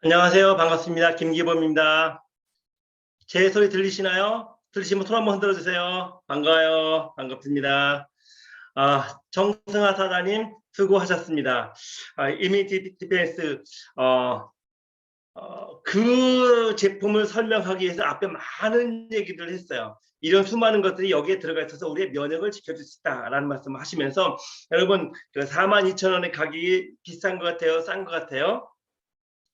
안녕하세요. 반갑습니다. 김기범입니다. 제 소리 들리시나요? 들리시면 손 한번 흔들어 주세요. 반가워요. 반갑습니다. 정승하 사장님 수고하셨습니다. 이미지 디펜스 그 제품을 설명하기 위해서 앞에 많은 얘기를 했어요. 이런 수많은 것들이 여기에 들어가 있어서 우리의 면역을 지켜줄 수 있다라는 말씀을 하시면서 여러분 그 42,000원의 가격이 비싼 것 같아요? 싼 것 같아요?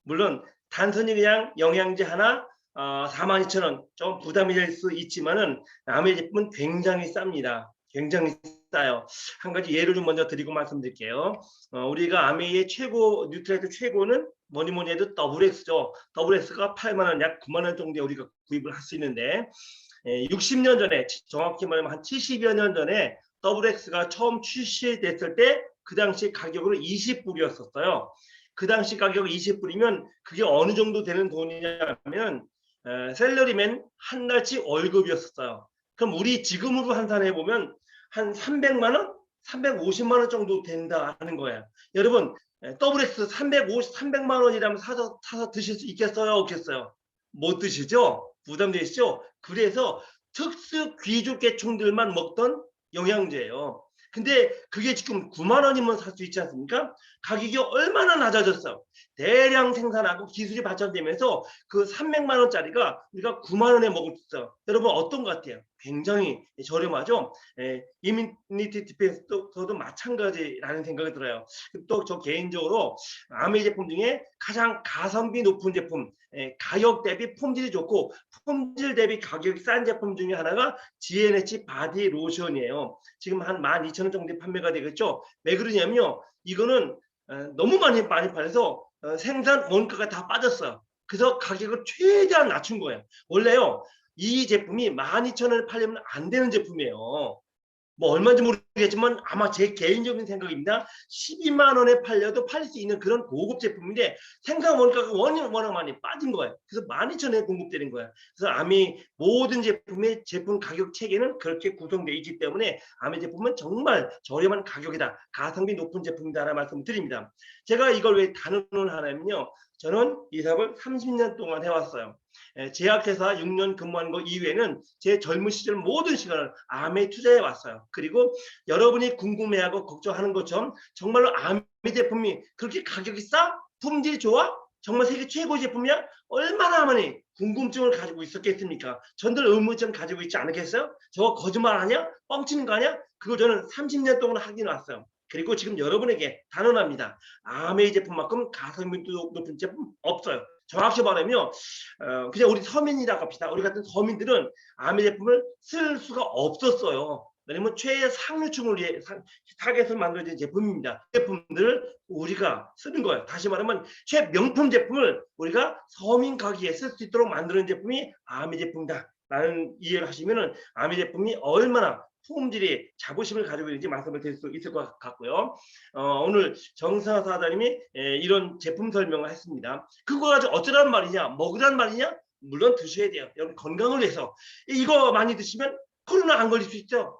물론 단순히 그냥 영양제 하나 42,000원 좀 부담이 될 수 있지만은 남의 제품은 굉장히 쌉니다. 굉장히 싸요. 한 가지 예를 좀 먼저 드리고 말씀드릴게요. 우리가 아메이의 최고 뉴트라이트 최고는 뭐니 뭐니 해도 WX죠. WX가 8만 원, 약 9만 원 정도에 우리가 구입을 할 수 있는데 60년 전에 정확히 말하면 한 70여 년 전에 WX가 처음 출시됐을 때 그 당시 가격으로 20불이었었어요. 그 당시 가격 20불이면 그게 어느 정도 되는 돈이냐면 샐러리맨 한 달치 월급이었어요. 그럼 우리 지금으로 환산해 보면 한 300만 원, 350만 원 정도 된다는 거예요. 여러분 WX 300만 원이라면 사서 드실 수 있겠어요? 없겠어요? 못 드시죠? 부담되시죠? 그래서 특수 귀족계층들만 먹던 영양제예요. 근데 그게 지금 9만 원이면 살 수 있지 않습니까? 가격이 얼마나 낮아졌어요. 대량 생산하고 기술이 발전되면서 그 300만 원짜리가 우리가 9만 원에 먹을 수 있어요. 여러분 어떤 것 같아요? 굉장히 저렴하죠. 이미니티 디펜스도 마찬가지라는 생각이 들어요. 또 저 개인적으로 아메 제품 중에 가장 가성비 높은 제품, 가격 대비 품질이 좋고 품질 대비 가격이 싼 제품 중에 하나가 GNH 바디 로션이에요. 지금 한 12,000원 정도에 판매가 되겠죠. 왜 그러냐면요. 이거는 너무 많이 팔려서 생산 원가가 다 빠졌어요. 그래서 가격을 최대한 낮춘 거예요. 원래요. 이 제품이 12,000원에 팔리면 안 되는 제품이에요. 뭐 얼마인지 모르겠지만 아마 제 개인적인 생각입니다. 12만 원에 팔려도 팔릴 수 있는 그런 고급 제품인데 생산 원가가 워낙 많이 빠진 거예요. 그래서 12,000원에 공급되는 거예요. 그래서 아미 모든 제품의 제품 가격 체계는 그렇게 구성되어 있기 때문에 아미 제품은 정말 저렴한 가격이다. 가성비 높은 제품이다라는 말씀을 드립니다. 제가 이걸 왜 단언을 하냐면요. 저는 이 사업을 30년 동안 해왔어요. 제약회사 6년 근무한 거 이외에는 제 젊은 시절 모든 시간을 암에 투자해 왔어요. 그리고 여러분이 궁금해하고 걱정하는 것처럼 정말로 암 제품이 그렇게 가격이 싸? 품질이 좋아? 정말 세계 최고 제품이야? 얼마나 많이 궁금증을 가지고 있었겠습니까? 전들 의문점 가지고 있지 않겠어요? 저거 거짓말 아니야? 뻥치는 거 아니야? 그거 저는 30년 동안 하긴 왔어요. 그리고 지금 여러분에게 단언합니다. 아메이 제품만큼 가성비 높은 제품 없어요. 정확히 말하면 그냥 우리 서민이라고 합시다. 우리 같은 서민들은 아메 제품을 쓸 수가 없었어요. 왜냐면 최상류층을 위해 타겟을 만들어진 제품입니다. 제품들을 우리가 쓰는 거예요. 다시 말하면 최명품 제품을 우리가 서민 가게에 쓸 수 있도록 만드는 제품이 아메 제품이다. 라는 이해를 하시면은 아메 제품이 얼마나 품질이 자부심을 가지고 있는지 말씀을 드릴 수 있을 것 같고요. 오늘 정상화 사장님이 이런 제품 설명을 했습니다. 그거 가지고 어쩌란 말이냐, 먹으란 말이냐? 물론 드셔야 돼요. 여러분 건강을 위해서. 이거 많이 드시면 코로나 안 걸릴 수 있죠.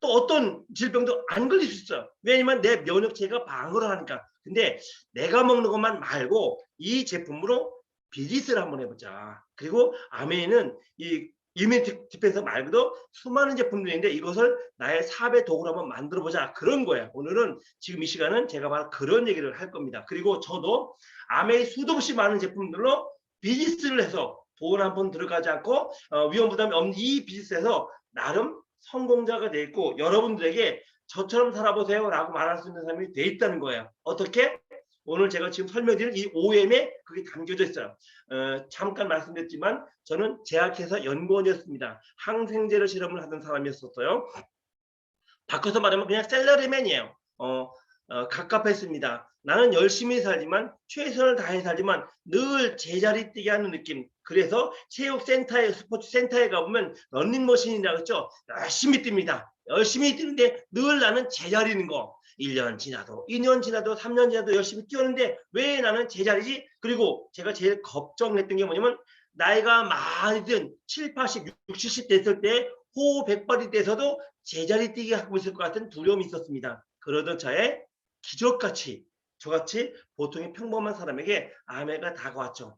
또 어떤 질병도 안 걸릴 수 있어요. 왜냐면 내 면역체계가 방어를 하니까. 근데 내가 먹는 것만 말고 이 제품으로 비즈니스를 한번 해보자. 그리고 아메이는 이 이뮤니티 디펜스 말고도 수많은 제품들이 있는데 이것을 나의 사업의 도구로 한번 만들어 보자. 그런 거예요. 오늘은 지금 이 시간은 제가 바로 그런 얘기를 할 겁니다. 그리고 저도 아메이 수도 없이 많은 제품들로 비즈니스를 해서 돈 한 번 들어가지 않고 위험 부담이 없는 이 비즈니스에서 나름 성공자가 돼 있고 여러분들에게 저처럼 살아보세요 라고 말할 수 있는 사람이 돼 있다는 거예요. 어떻게? 오늘 제가 지금 설명드린 이 OM에 그게 담겨져 있어요. 잠깐 말씀드렸지만 저는 제약회사 연구원이었습니다. 항생제를 실험을 하던 사람이었어요. 바꿔서 말하면 그냥 셀러리맨이에요. 갑갑했습니다. 나는 열심히 살지만 최선을 다해 살지만 늘 제자리 뛰게 하는 느낌. 그래서 체육센터에 스포츠 센터에 가보면 런닝머신이라고 했죠. 열심히 뜁니다. 열심히 뛰는데 늘 나는 제자리는 거. 1년 지나도 2년 지나도 3년 지나도 열심히 뛰었는데 왜 나는 제자리지? 그리고 제가 제일 걱정했던 게 뭐냐면 나이가 많이 든 7, 80, 60, 70 됐을 때 호흡 백발이 돼서도 제자리 뛰게 하고 있을 것 같은 두려움이 있었습니다. 그러던 차에 기적같이 저같이 보통의 평범한 사람에게 아메가 다가왔죠.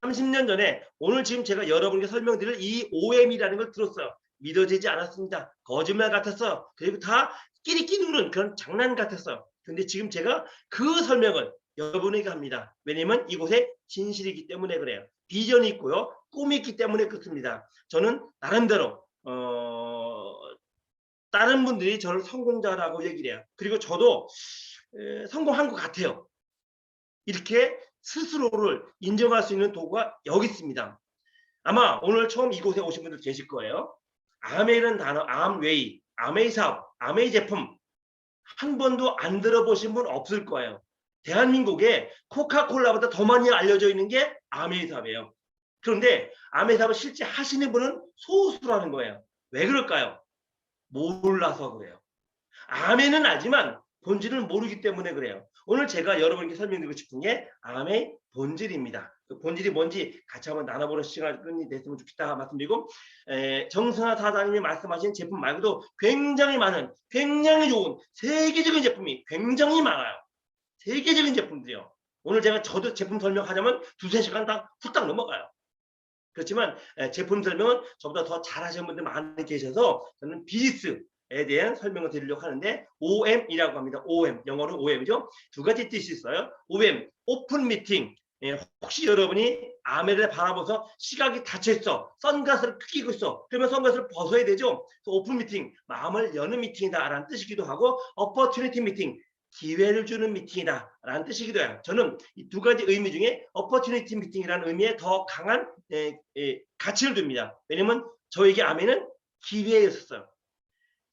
30년 전에 오늘 지금 제가 여러분께 설명드릴 이 OM이라는 걸 들었어요. 믿어지지 않았습니다. 거짓말 같았어요. 그리고 다 끼리끼리 누는 그런 장난 같았어요. 근데 지금 제가 그 설명을 여러분에게 합니다. 왜냐면 이곳에 진실이기 때문에 그래요. 비전이 있고요. 꿈이 있기 때문에 그렇습니다. 저는 나름대로 다른 분들이 저를 성공자라고 얘기를 해요. 그리고 저도 성공한 것 같아요. 이렇게 스스로를 인정할 수 있는 도구가 여기 있습니다. 아마 오늘 처음 이곳에 오신 분들 계실 거예요. 아메이라는 단어, 암웨이, 아메이 사업, 아메이 제품 한 번도 안 들어보신 분 없을 거예요. 대한민국에 코카콜라보다 더 많이 알려져 있는 게 아메이 사업이에요. 그런데 아메이 사업을 실제 하시는 분은 소수라는 거예요. 왜 그럴까요? 몰라서 그래요. 아메는 알지만 본질을 모르기 때문에 그래요. 오늘 제가 여러분께 설명드리고 싶은 게 암의 본질입니다. 그 본질이 뭔지 같이 한번 나눠보는 시간이 됐으면 좋겠다 말씀드리고, 정승하 사장님이 말씀하신 제품 말고도 굉장히 많은, 굉장히 좋은 세계적인 제품이 굉장히 많아요. 세계적인 제품들이요. 오늘 제가 저도 제품 설명하자면 2~3시간 다 후딱 넘어가요. 그렇지만 제품 설명은 저보다 더 잘하시는 분들 많이 계셔서 저는 비즈니스에 대한 설명을 드리려고 하는데, OM이라고 합니다. OM, 영어로 OM이죠. 두 가지 뜻이 있어요. OM, 오픈 미팅. 혹시 여러분이 아메를 바라보면서 시각이 닫혀있어, 선글라스를 끼고 있어, 그러면 선글라스를 벗어야 되죠. 오픈 미팅, 마음을 여는 미팅이다 라는 뜻이기도 하고, opportunity 미팅, 기회를 주는 미팅이다 라는 뜻이기도 해요. 저는 이 두 가지 의미 중에 opportunity 미팅이라는 의미에 더 강한 가치를 둡니다. 왜냐면 저에게 아메는 기회였었어요.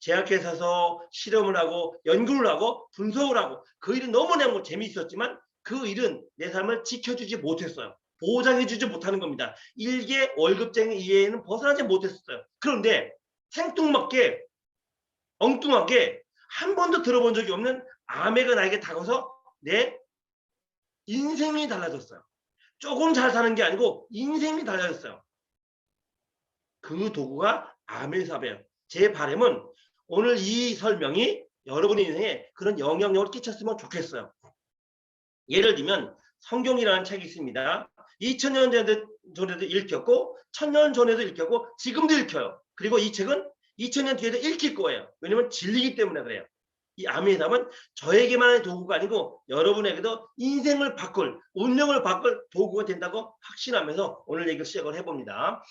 제약회사에서 실험을 하고 연구를 하고 분석을 하고 그 일은 너무나 재미있었지만 그 일은 내 삶을 지켜주지 못했어요. 보장해주지 못하는 겁니다. 일개 월급쟁이 이외에는 벗어나지 못했어요. 그런데 생뚱맞게 엉뚱하게 한 번도 들어본 적이 없는 아메가 나에게 다가와서 내 인생이 달라졌어요. 조금 잘 사는 게 아니고 인생이 달라졌어요. 그 도구가 아메 사업이에요. 제 바람은 오늘 이 설명이 여러분의 인생에 그런 영향력을 끼쳤으면 좋겠어요. 예를 들면 성경이라는 책이 있습니다. 2000년 전에도 읽혔고 1000년 전에도 읽혔고 지금도 읽혀요. 그리고 이 책은 2000년 뒤에도 읽힐 거예요. 왜냐면 진리이기 때문에 그래요. 이 암의 답은 저에게만의 도구가 아니고 여러분에게도 인생을 바꿀, 운명을 바꿀 도구가 된다고 확신하면서 오늘 얘기를 시작을 해봅니다.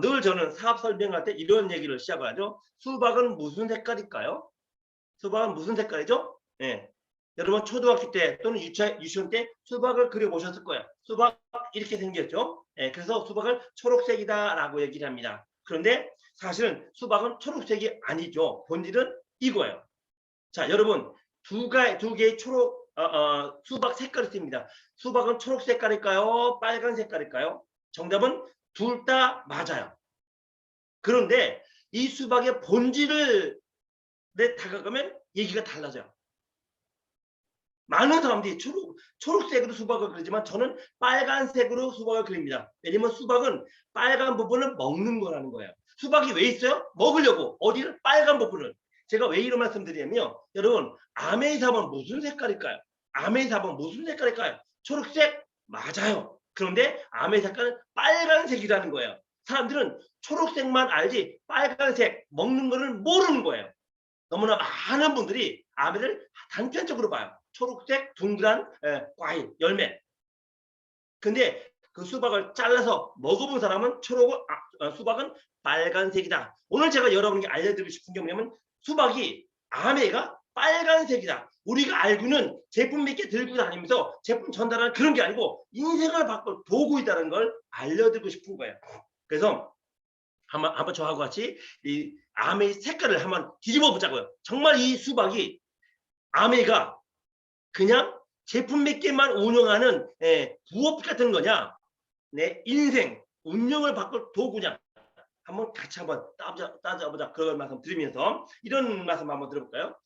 늘 저는 사업 설명할 때 이런 얘기를 시작을 하죠. 수박은 무슨 색깔일까요? 수박은 무슨 색깔이죠? 네. 여러분 초등학교 때 또는 유치원 때 수박을 그려보셨을 거예요. 수박 이렇게 생겼죠. 네, 그래서 수박을 초록색이다 라고 얘기를 합니다. 그런데 사실은 수박은 초록색이 아니죠. 본질은 이거예요. 자, 여러분 두 개의 초록 수박 색깔이 있습니다. 수박은 초록 색깔일까요? 빨간 색깔일까요? 정답은 둘 다 맞아요. 그런데 이 수박의 본질을 다가가면 얘기가 달라져요. 많은 사람들이 초록색으로 수박을 그리지만 저는 빨간색으로 수박을 그립니다. 왜냐면 수박은 빨간 부분을 먹는 거라는 거예요. 수박이 왜 있어요? 먹으려고. 어디를? 빨간 부분을. 제가 왜 이런 말씀 드리냐면요. 여러분 아메이삽은 무슨 색깔일까요? 아메이삽은 무슨 색깔일까요? 초록색? 맞아요. 그런데 아메이 색깔은 빨간색이라는 거예요. 사람들은 초록색만 알지 빨간색 먹는 거를 모르는 거예요. 너무나 많은 분들이 아메를 단편적으로 봐요. 초록색 둥그란 과일, 열매. 근데 그 수박을 잘라서 먹어본 사람은 수박은 빨간색이다. 오늘 제가 여러분께 알려드리고 싶은 게 뭐냐면 수박이 아메가 빨간색이다. 우리가 알고는 제품 몇 개 들고 다니면서 제품 전달하는 그런 게 아니고 인생을 바꿀 도구이다는 걸 알려드리고 싶은 거예요. 그래서 한번 저하고 같이 이 아메의 색깔을 한번 뒤집어 보자고요. 정말 이 수박이 아메가 그냥 제품 몇 개만 운영하는 부업 같은 거냐, 내 인생 운영을 바꿀 도구냐, 한번 같이 한번 따져보자 그런 말씀 드리면서 이런 말씀 한번 들어볼까요?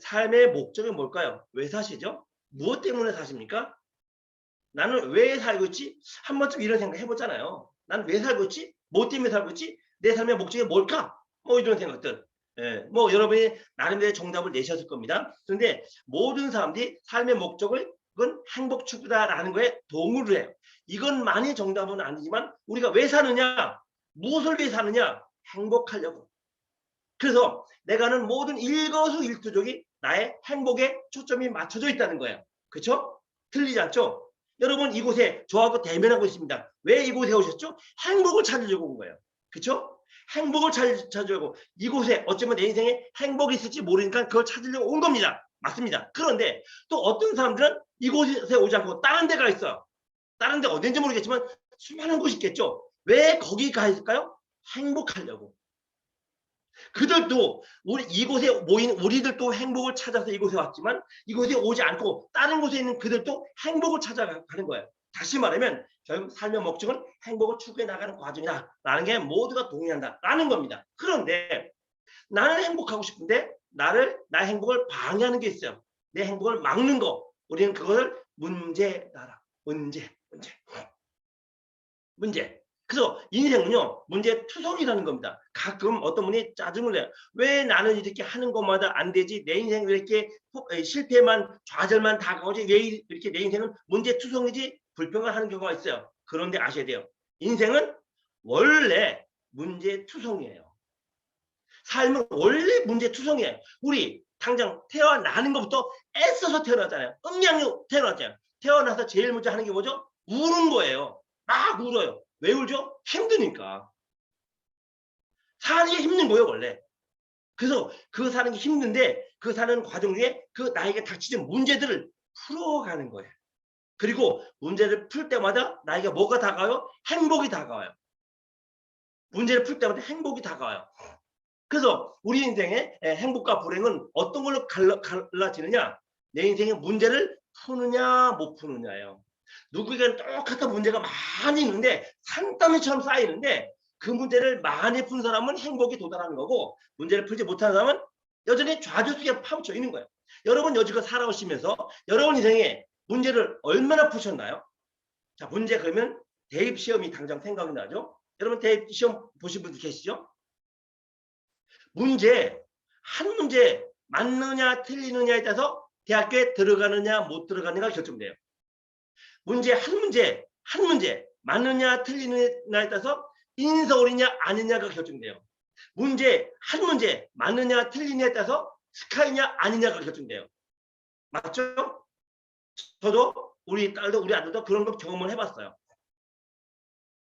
삶의 목적이 뭘까요? 왜 사시죠? 무엇 때문에 사십니까? 나는 왜 살고 있지? 한 번쯤 이런 생각 해보잖아요. 나는 왜 살고 있지? 뭐 때문에 살고 있지? 내 삶의 목적이 뭘까? 뭐 이런 생각들. 예, 뭐 여러분이 나름대로 정답을 내셨을 겁니다. 그런데 모든 사람들이 삶의 목적을 그건 행복 추구다라는 거에 동의를 해요. 이것만이 정답은 아니지만 우리가 왜 사느냐? 무엇을 위해 사느냐? 행복하려고. 그래서 내가 하는 모든 일거수일투족이 나의 행복에 초점이 맞춰져 있다는 거예요. 그렇죠? 틀리지 않죠? 여러분 이곳에 저하고 대면하고 있습니다. 왜 이곳에 오셨죠? 행복을 찾으려고 온 거예요. 그렇죠? 행복을 찾으려고 이곳에 어쩌면 내 인생에 행복이 있을지 모르니까 그걸 찾으려고 온 겁니다. 맞습니다. 그런데 또 어떤 사람들은 이곳에 오지 않고 다른 데 가 있어요. 다른 데 어딘지 모르겠지만 수많은 곳이 있겠죠. 왜 거기 가 있을까요? 행복하려고. 그들도 우리 이곳에 모인 우리들도 행복을 찾아서 이곳에 왔지만 이곳에 오지 않고 다른 곳에 있는 그들도 행복을 찾아가는 거예요. 다시 말하면 결국 삶의 목적은 행복을 추구해 나가는 과정이다라는 게 모두가 동의한다라는 겁니다. 그런데 나는 행복하고 싶은데 나의 행복을 방해하는 게 있어요. 내 행복을 막는 거. 우리는 그걸 문제다라. 문제. 그래서 인생은요 문제투성이라는 겁니다. 가끔 어떤 분이 짜증을 내요. 왜 나는 이렇게 하는 것마다 안 되지? 내 인생 왜 이렇게 실패만 좌절만 다가오지? 왜 이렇게 내 인생은 문제투성이지? 불평을 하는 경우가 있어요. 그런데 아셔야 돼요. 인생은 원래 문제투성이에요. 삶은 원래 문제투성이에요. 우리 당장 태어나는 것부터 애써서 태어나잖아요. 응양육 태어났잖아요. 태어나서 제일 먼저 하는 게 뭐죠? 우는 거예요. 막 울어요. 왜 울죠? 힘드니까. 사는 게 힘든 거예요, 원래. 그래서 그 사는 게 힘든데 그 사는 과정 중에 그 나에게 닥치는 문제들을 풀어가는 거예요. 그리고 문제를 풀 때마다 나에게 뭐가 다가와요? 행복이 다가와요. 문제를 풀 때마다 행복이 다가와요. 그래서 우리 인생의 행복과 불행은 어떤 걸로 갈라지느냐? 내 인생의 문제를 푸느냐 못 푸느냐예요. 누구에게는 똑같은 문제가 많이 있는데 산더미처럼 쌓이는데 그 문제를 많이 푼 사람은 행복이 도달하는 거고 문제를 풀지 못하는 사람은 여전히 좌절 속에 파묻혀 있는 거예요. 여러분 여지껏 살아오시면서 여러분 인생에 문제를 얼마나 푸셨나요? 자, 문제 그러면 대입 시험이 당장 생각이 나죠? 여러분 대입 시험 보신 분들 계시죠? 한 문제 맞느냐 틀리느냐에 따라서 대학교에 들어가느냐 못 들어가느냐가 결정돼요. 한 문제 맞느냐 틀리느냐에 따라서 인서울이냐 아니냐가 결정돼요. 한 문제 맞느냐 틀리느냐에 따라서 스카이냐 아니냐가 결정돼요. 맞죠? 저도 우리 딸도 우리 아들도 그런 거 경험을 해봤어요.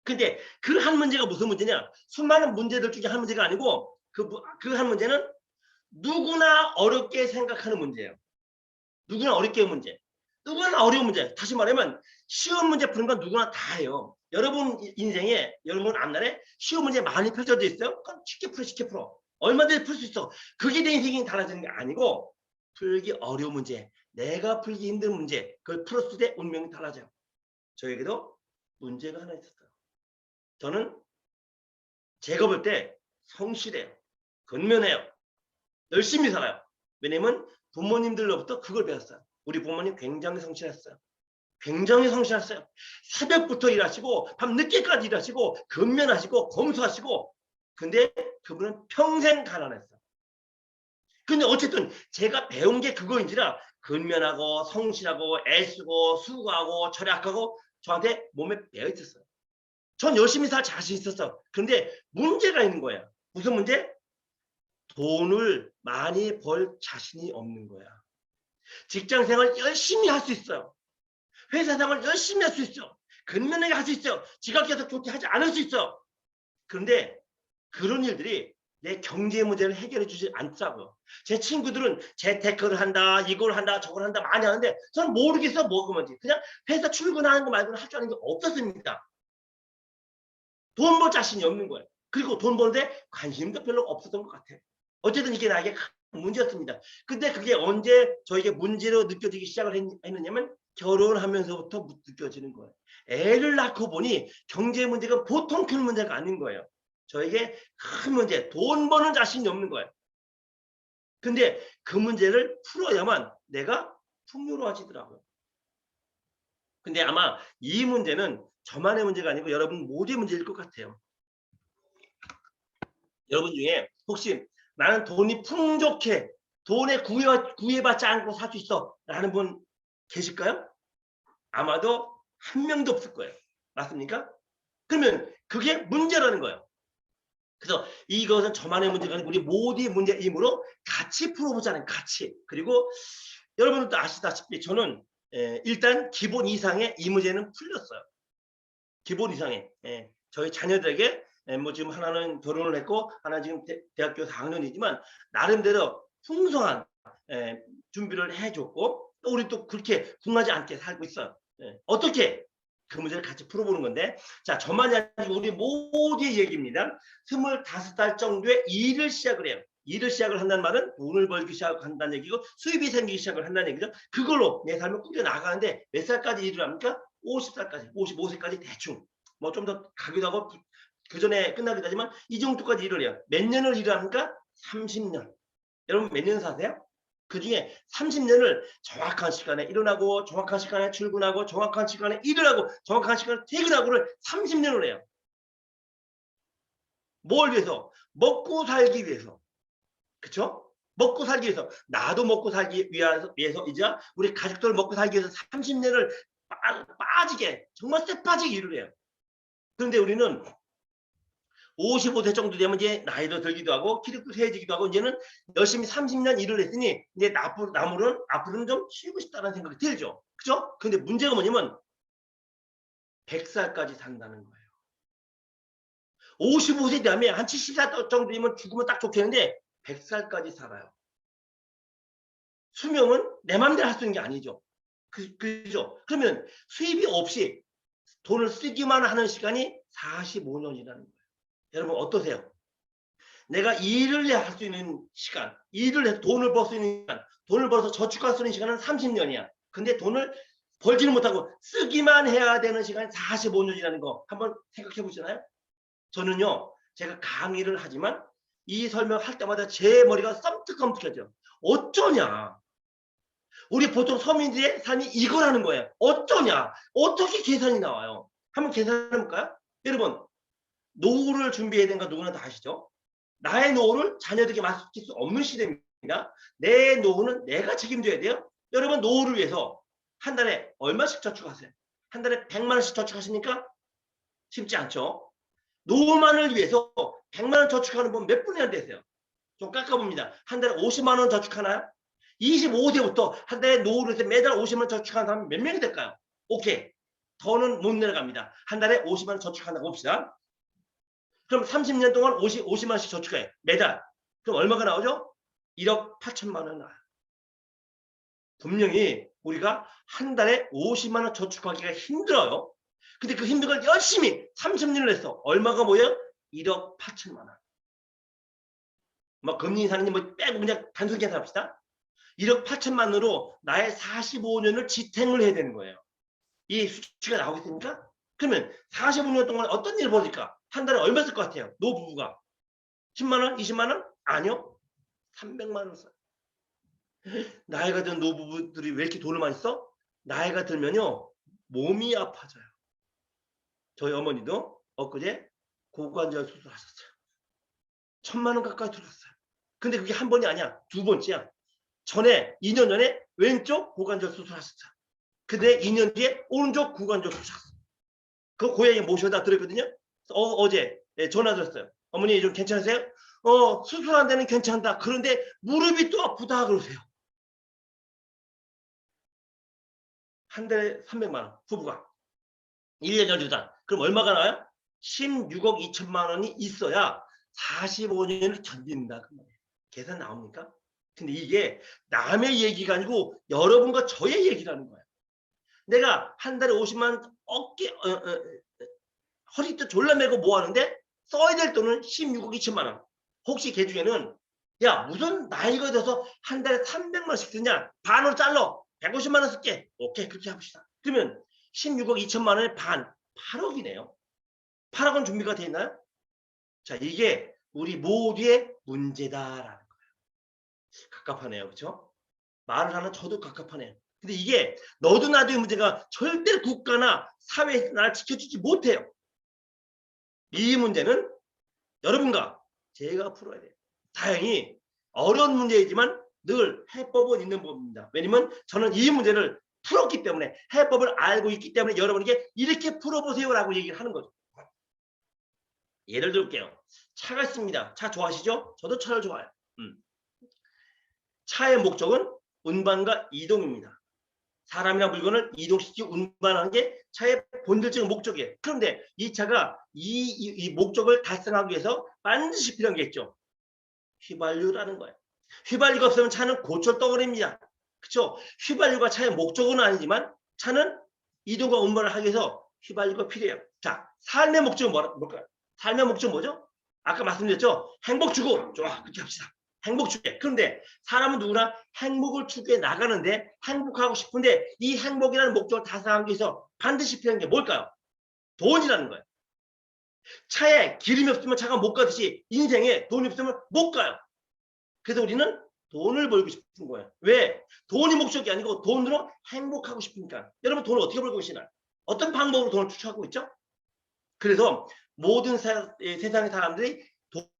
근데 그 한 문제가 무슨 문제냐? 수많은 문제들 중에 한 문제가 아니고 그 한 문제는 누구나 어렵게 생각하는 문제예요. 누구나 어렵게 문제. 누구나 어려운 문제. 다시 말하면 쉬운 문제 푸는 건 누구나 다 해요. 여러분 인생에 여러분 앞날에 쉬운 문제 많이 펼쳐져 있어요? 그럼 쉽게 풀어. 얼마든지 풀 수 있어. 그게 내 인생이 달라지는 게 아니고 풀기 어려운 문제, 내가 풀기 힘든 문제, 그걸 풀었을 때 운명이 달라져요. 저에게도 문제가 하나 있었어요. 저는 제가 볼 때 성실해요. 근면해요. 열심히 살아요. 왜냐면 부모님들로부터 그걸 배웠어요. 우리 부모님 굉장히 성실했어요. 굉장히 성실했어요. 새벽부터 일하시고 밤 늦게까지 일하시고 근면하시고 검소하시고 근데 그분은 평생 가난했어요. 근데 어쨌든 제가 배운 게 그거인지라 근면하고 성실하고 애쓰고 수고하고 절약하고 저한테 몸에 배어 있었어요. 전 열심히 살 자신 있었어. 그런데 문제가 있는 거예요. 무슨 문제? 돈을 많이 벌 자신이 없는 거야. 직장 생활 열심히 할 수 있어요. 회사 생활 열심히 할 수 있어. 근면하게 할 수 있어. 지각 계속 좋게 하지 않을 수 있어. 그런데 그런 일들이 내 경제 문제를 해결해 주지 않더라고요. 제 친구들은 재테크를 한다, 이걸 한다, 저걸 한다 많이 하는데 저는 모르겠어 뭐가 뭔지. 그냥 회사 출근하는 거 말고는 할 줄 아는 게 없었습니다. 돈 벌 자신이 없는 거예요. 그리고 돈 버는데 관심도 별로 없었던 것 같아요. 어쨌든 이게 나에게 큰 문제였습니다. 근데 그게 언제 저에게 문제로 느껴지기 시작을 했느냐면 결혼하면서부터 느껴지는 거예요. 애를 낳고 보니 경제 문제가 보통 큰 문제가 아닌 거예요. 저에게 큰 문제, 돈 버는 자신이 없는 거예요. 근데 그 문제를 풀어야만 내가 풍요로워지더라고요. 근데 아마 이 문제는 저만의 문제가 아니고 여러분 모두의 문제일 것 같아요. 여러분 중에 혹시 나는 돈이 풍족해. 돈에 구애받지 않고 살 수 있어. 라는 분 계실까요? 아마도 한 명도 없을 거예요. 맞습니까? 그러면 그게 문제라는 거예요. 그래서 이것은 저만의 문제가 아니고 우리 모두의 문제이므로 같이 풀어보자는 같이. 그리고 여러분들도 아시다시피 저는 일단 기본 이상의 이 문제는 풀렸어요. 기본 이상의. 저희 자녀들에게 뭐 지금 하나는 결혼을 했고 하나 지금 대학교 4학년이지만 나름대로 풍성한 준비를 해줬고 또 우리 또 그렇게 궁하지 않게 살고 있어요. 어떻게 그 문제를 같이 풀어보는 건데, 자, 저만이 아니고 우리 모두의 얘기입니다. 25살 정도에 일을 시작을 해요. 일을 시작을 한다는 말은 돈을 벌기 시작한다는 얘기고 수입이 생기기 시작을 한다는 얘기죠. 그걸로 내 삶을 꾸려나가는데 몇 살까지 일을 합니까? 50살까지, 55세까지 대충. 뭐 좀 더 가기도 하고 그 전에 끝나기도 하지만 이 정도까지 일을 해요. 몇 년을 일을 합니까? 30년. 여러분 몇 년 사세요? 그 중에 30년을 정확한 시간에 일어나고 정확한 시간에 출근하고 정확한 시간에 일을 하고 정확한 시간에 퇴근하고를 30년을 해요. 뭘 위해서? 먹고 살기 위해서. 그쵸? 먹고 살기 위해서. 나도 먹고 살기 위해서 이제 우리 가족들 먹고 살기 위해서 30년을 빠지게 정말 쎄빠지게 일을 해요. 그런데 우리는 55세 정도 되면 이제 나이도 들기도 하고 키도 세지기도 하고 이제는 열심히 30년 일을 했으니 이제 앞으로는 좀 쉬고 싶다는 생각이 들죠. 그죠? 근데 문제가 뭐냐면 100살까지 산다는 거예요. 55세 되면 한 70살 정도 되면 죽으면 딱 좋겠는데 100살까지 살아요. 수명은 내 맘대로 할 수 있는 게 아니죠. 그죠? 그러면 수입이 없이 돈을 쓰기만 하는 시간이 45년이라는 거예요. 여러분 어떠세요? 내가 일을 할 수 있는 시간, 일을 해서 돈을 벌 수 있는 시간, 돈을 벌어서 저축할 수 있는 시간은 30년이야. 근데 돈을 벌지는 못하고 쓰기만 해야 되는 시간이 45년이라는 거 한번 생각해 보시나요? 저는요, 제가 강의를 하지만 이 설명할 때마다 제 머리가 썸뜩썸뜩해져요. 어쩌냐? 우리 보통 서민들의 삶이 이거라는 거예요. 어쩌냐? 어떻게 계산이 나와요? 한번 계산해 볼까요? 여러분, 노후를 준비해야 되는 거 누구나 다 아시죠? 나의 노후를 자녀들에게 맡길 수 없는 시대입니다. 내 노후는 내가 책임져야 돼요. 여러분 노후를 위해서 한 달에 얼마씩 저축하세요? 한 달에 100만 원씩 저축하십니까? 쉽지 않죠. 노후만을 위해서 100만 원 저축하는 분 몇 분이나 되세요? 좀 깎아봅니다. 한 달에 50만 원 저축하나요? 25세부터 한 달에 노후를 위해서 매달 50만 원 저축하는 사람이 몇 명이 될까요? 오케이. 더는 못 내려갑니다. 한 달에 50만 원 저축한다고 봅시다. 그럼 30년 동안 50만 원씩 저축해. 매달. 그럼 얼마가 나오죠? 1억 8천만 원 나와요. 분명히 우리가 한 달에 50만 원 저축하기가 힘들어요. 근데 그 힘든 걸 열심히 30년을 했어. 얼마가 뭐예요? 1억 8천만 원. 뭐 금리 인상인지 뭐 빼고 그냥 단순 계산합시다. 1억 8천만 원으로 나의 45년을 지탱을 해야 되는 거예요. 이 수치가 나오겠습니까? 그러면 45년 동안 어떤 일을 벌일까? 한 달에 얼마 쓸 것 같아요? 노부부가 10만 원? 20만 원? 아니요. 300만 원 써요. 나이가 든 노부부들이 왜 이렇게 돈을 많이 써? 나이가 들면요. 몸이 아파져요. 저희 어머니도 엊그제 고관절 수술하셨어요. 1,000만 원 가까이 들었어요. 근데 그게 한 번이 아니야. 두 번째야. 2년 전에 왼쪽 고관절 수술하셨어요. 근데 2년 뒤에 오른쪽 고관절 수술하셨어요. 그 고양이 모셔다 드렸거든요. 어제 전화 드렸어요. 어머니 좀 괜찮으세요? 수술한 데는 괜찮다. 그런데 무릎이 또 아프다 그러세요. 한 달에 300만 원 부부가 1년 연주다. 그럼 얼마가 나와요? 16억 2천만 원이 있어야 45년을 견딘다. 계산 나옵니까? 근데 이게 남의 얘기가 아니고 여러분과 저의 얘기라는 거예요. 내가 한 달에 50만 원 어깨 허리도 졸라매고 뭐 하는데 써야 될 돈은 16억 2천만 원. 혹시 걔 중에는 야 무슨 나이가 돼서 한 달에 300만 원씩 쓰냐? 반으로 잘라. 150만 원 쓸게. 오케이 그렇게 합시다. 그러면 16억 2천만 원의 반 8억이네요. 8억은 준비가 돼 있나요? 자 이게 우리 모두의 문제다라는 거예요. 갑갑하네요. 그렇죠? 말을 하는 저도 갑갑하네요. 근데 이게 너도 나도의 문제가 절대 국가나 사회에서 나를 지켜주지 못해요. 이 문제는 여러분과 제가 풀어야 돼요. 다행히 어려운 문제이지만 늘 해법은 있는 법입니다. 왜냐면 저는 이 문제를 풀었기 때문에, 해법을 알고 있기 때문에 여러분에게 이렇게 풀어보세요라고 얘기를 하는 거죠. 예를 들게요. 차가 있습니다. 차 좋아하시죠? 저도 차를 좋아해요. 차의 목적은 운반과 이동입니다. 사람이나 물건을 이동시키고 운반하는 게 차의 본질적인 목적이에요. 그런데 이 차가 이 목적을 달성하기 위해서 반드시 필요한 게 있죠. 휘발유라는 거예요. 휘발유가 없으면 차는 고철 덩어리입니다. 그렇죠? 휘발유가 차의 목적은 아니지만 차는 이동과 운반을 하기 위해서 휘발유가 필요해요. 자, 삶의 목적은 뭘까요? 삶의 목적은 뭐죠? 아까 말씀드렸죠? 행복 추구. 좋아, 그렇게 합시다. 행복 추구해. 그런데 사람은 누구나 행복을 추구해 나가는데, 행복하고 싶은데 이 행복이라는 목적을 달성하기 위해서 반드시 필요한 게 뭘까요? 돈이라는 거예요. 차에 기름이 없으면 차가 못 가듯이 인생에 돈이 없으면 못 가요. 그래서 우리는 돈을 벌고 싶은 거예요. 왜? 돈이 목적이 아니고 돈으로 행복하고 싶으니까. 여러분, 돈을 어떻게 벌고 계시나요? 어떤 방법으로 돈을 추구하고 있죠? 그래서 모든 세상의 사람들이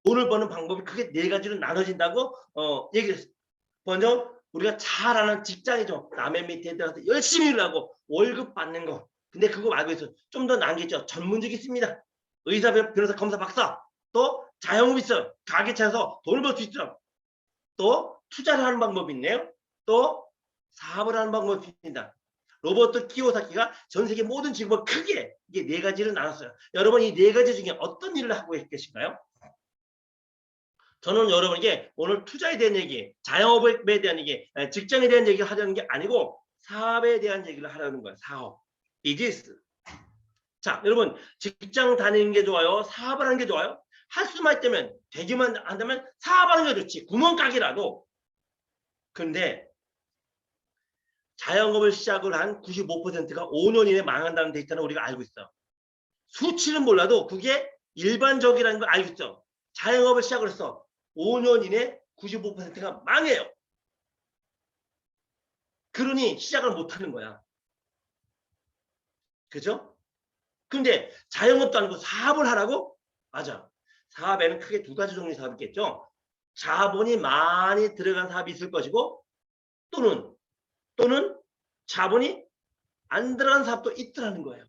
돈을 버는 방법이 크게 네 가지로 나눠진다고 얘기를 했어요. 먼저 우리가 잘 아는 직장이죠. 남의 밑에 들어가서 열심히 일하고 월급 받는 거. 근데 그거 말고 해서 좀 더 나은 게 있죠. 전문직이 있습니다. 의사, 변호사, 검사, 박사. 또 자영업 있어요. 가게 차려서 돈을 벌 수 있죠. 또 투자를 하는 방법이 있네요. 또 사업을 하는 방법이 있습니다. 로버트 키오사키가 전 세계 모든 직업을 크게 이게 네 가지를 나눴어요. 여러분, 이 네 가지 중에 어떤 일을 하고 계신가요? 저는 여러분에게 오늘 투자에 대한 얘기, 자영업에 대한 얘기, 직장에 대한 얘기를 하려는 게 아니고 사업에 대한 얘기를 하려는 거예요. 사업, 비즈니스. 자, 여러분, 직장 다니는 게 좋아요? 사업을 하는 게 좋아요? 할 수만 있다면, 되기만 한다면 사업하는 게 좋지. 구멍가게라도. 근데 자영업을 시작을 한 95%가 5년 이내에 망한다는 데이터는 우리가 알고 있어요. 수치는 몰라도 그게 일반적이라는 걸 알고 있죠. 자영업을 시작을 했어. 5년 이내 95%가 망해요. 그러니 시작을 못하는 거야. 그죠? 근데 자영업도 아니고 사업을 하라고? 맞아. 사업에는 크게 두 가지 종류의 사업이 있겠죠. 자본이 많이 들어간 사업이 있을 것이고, 또는 자본이 안 들어간 사업도 있더라는 거예요.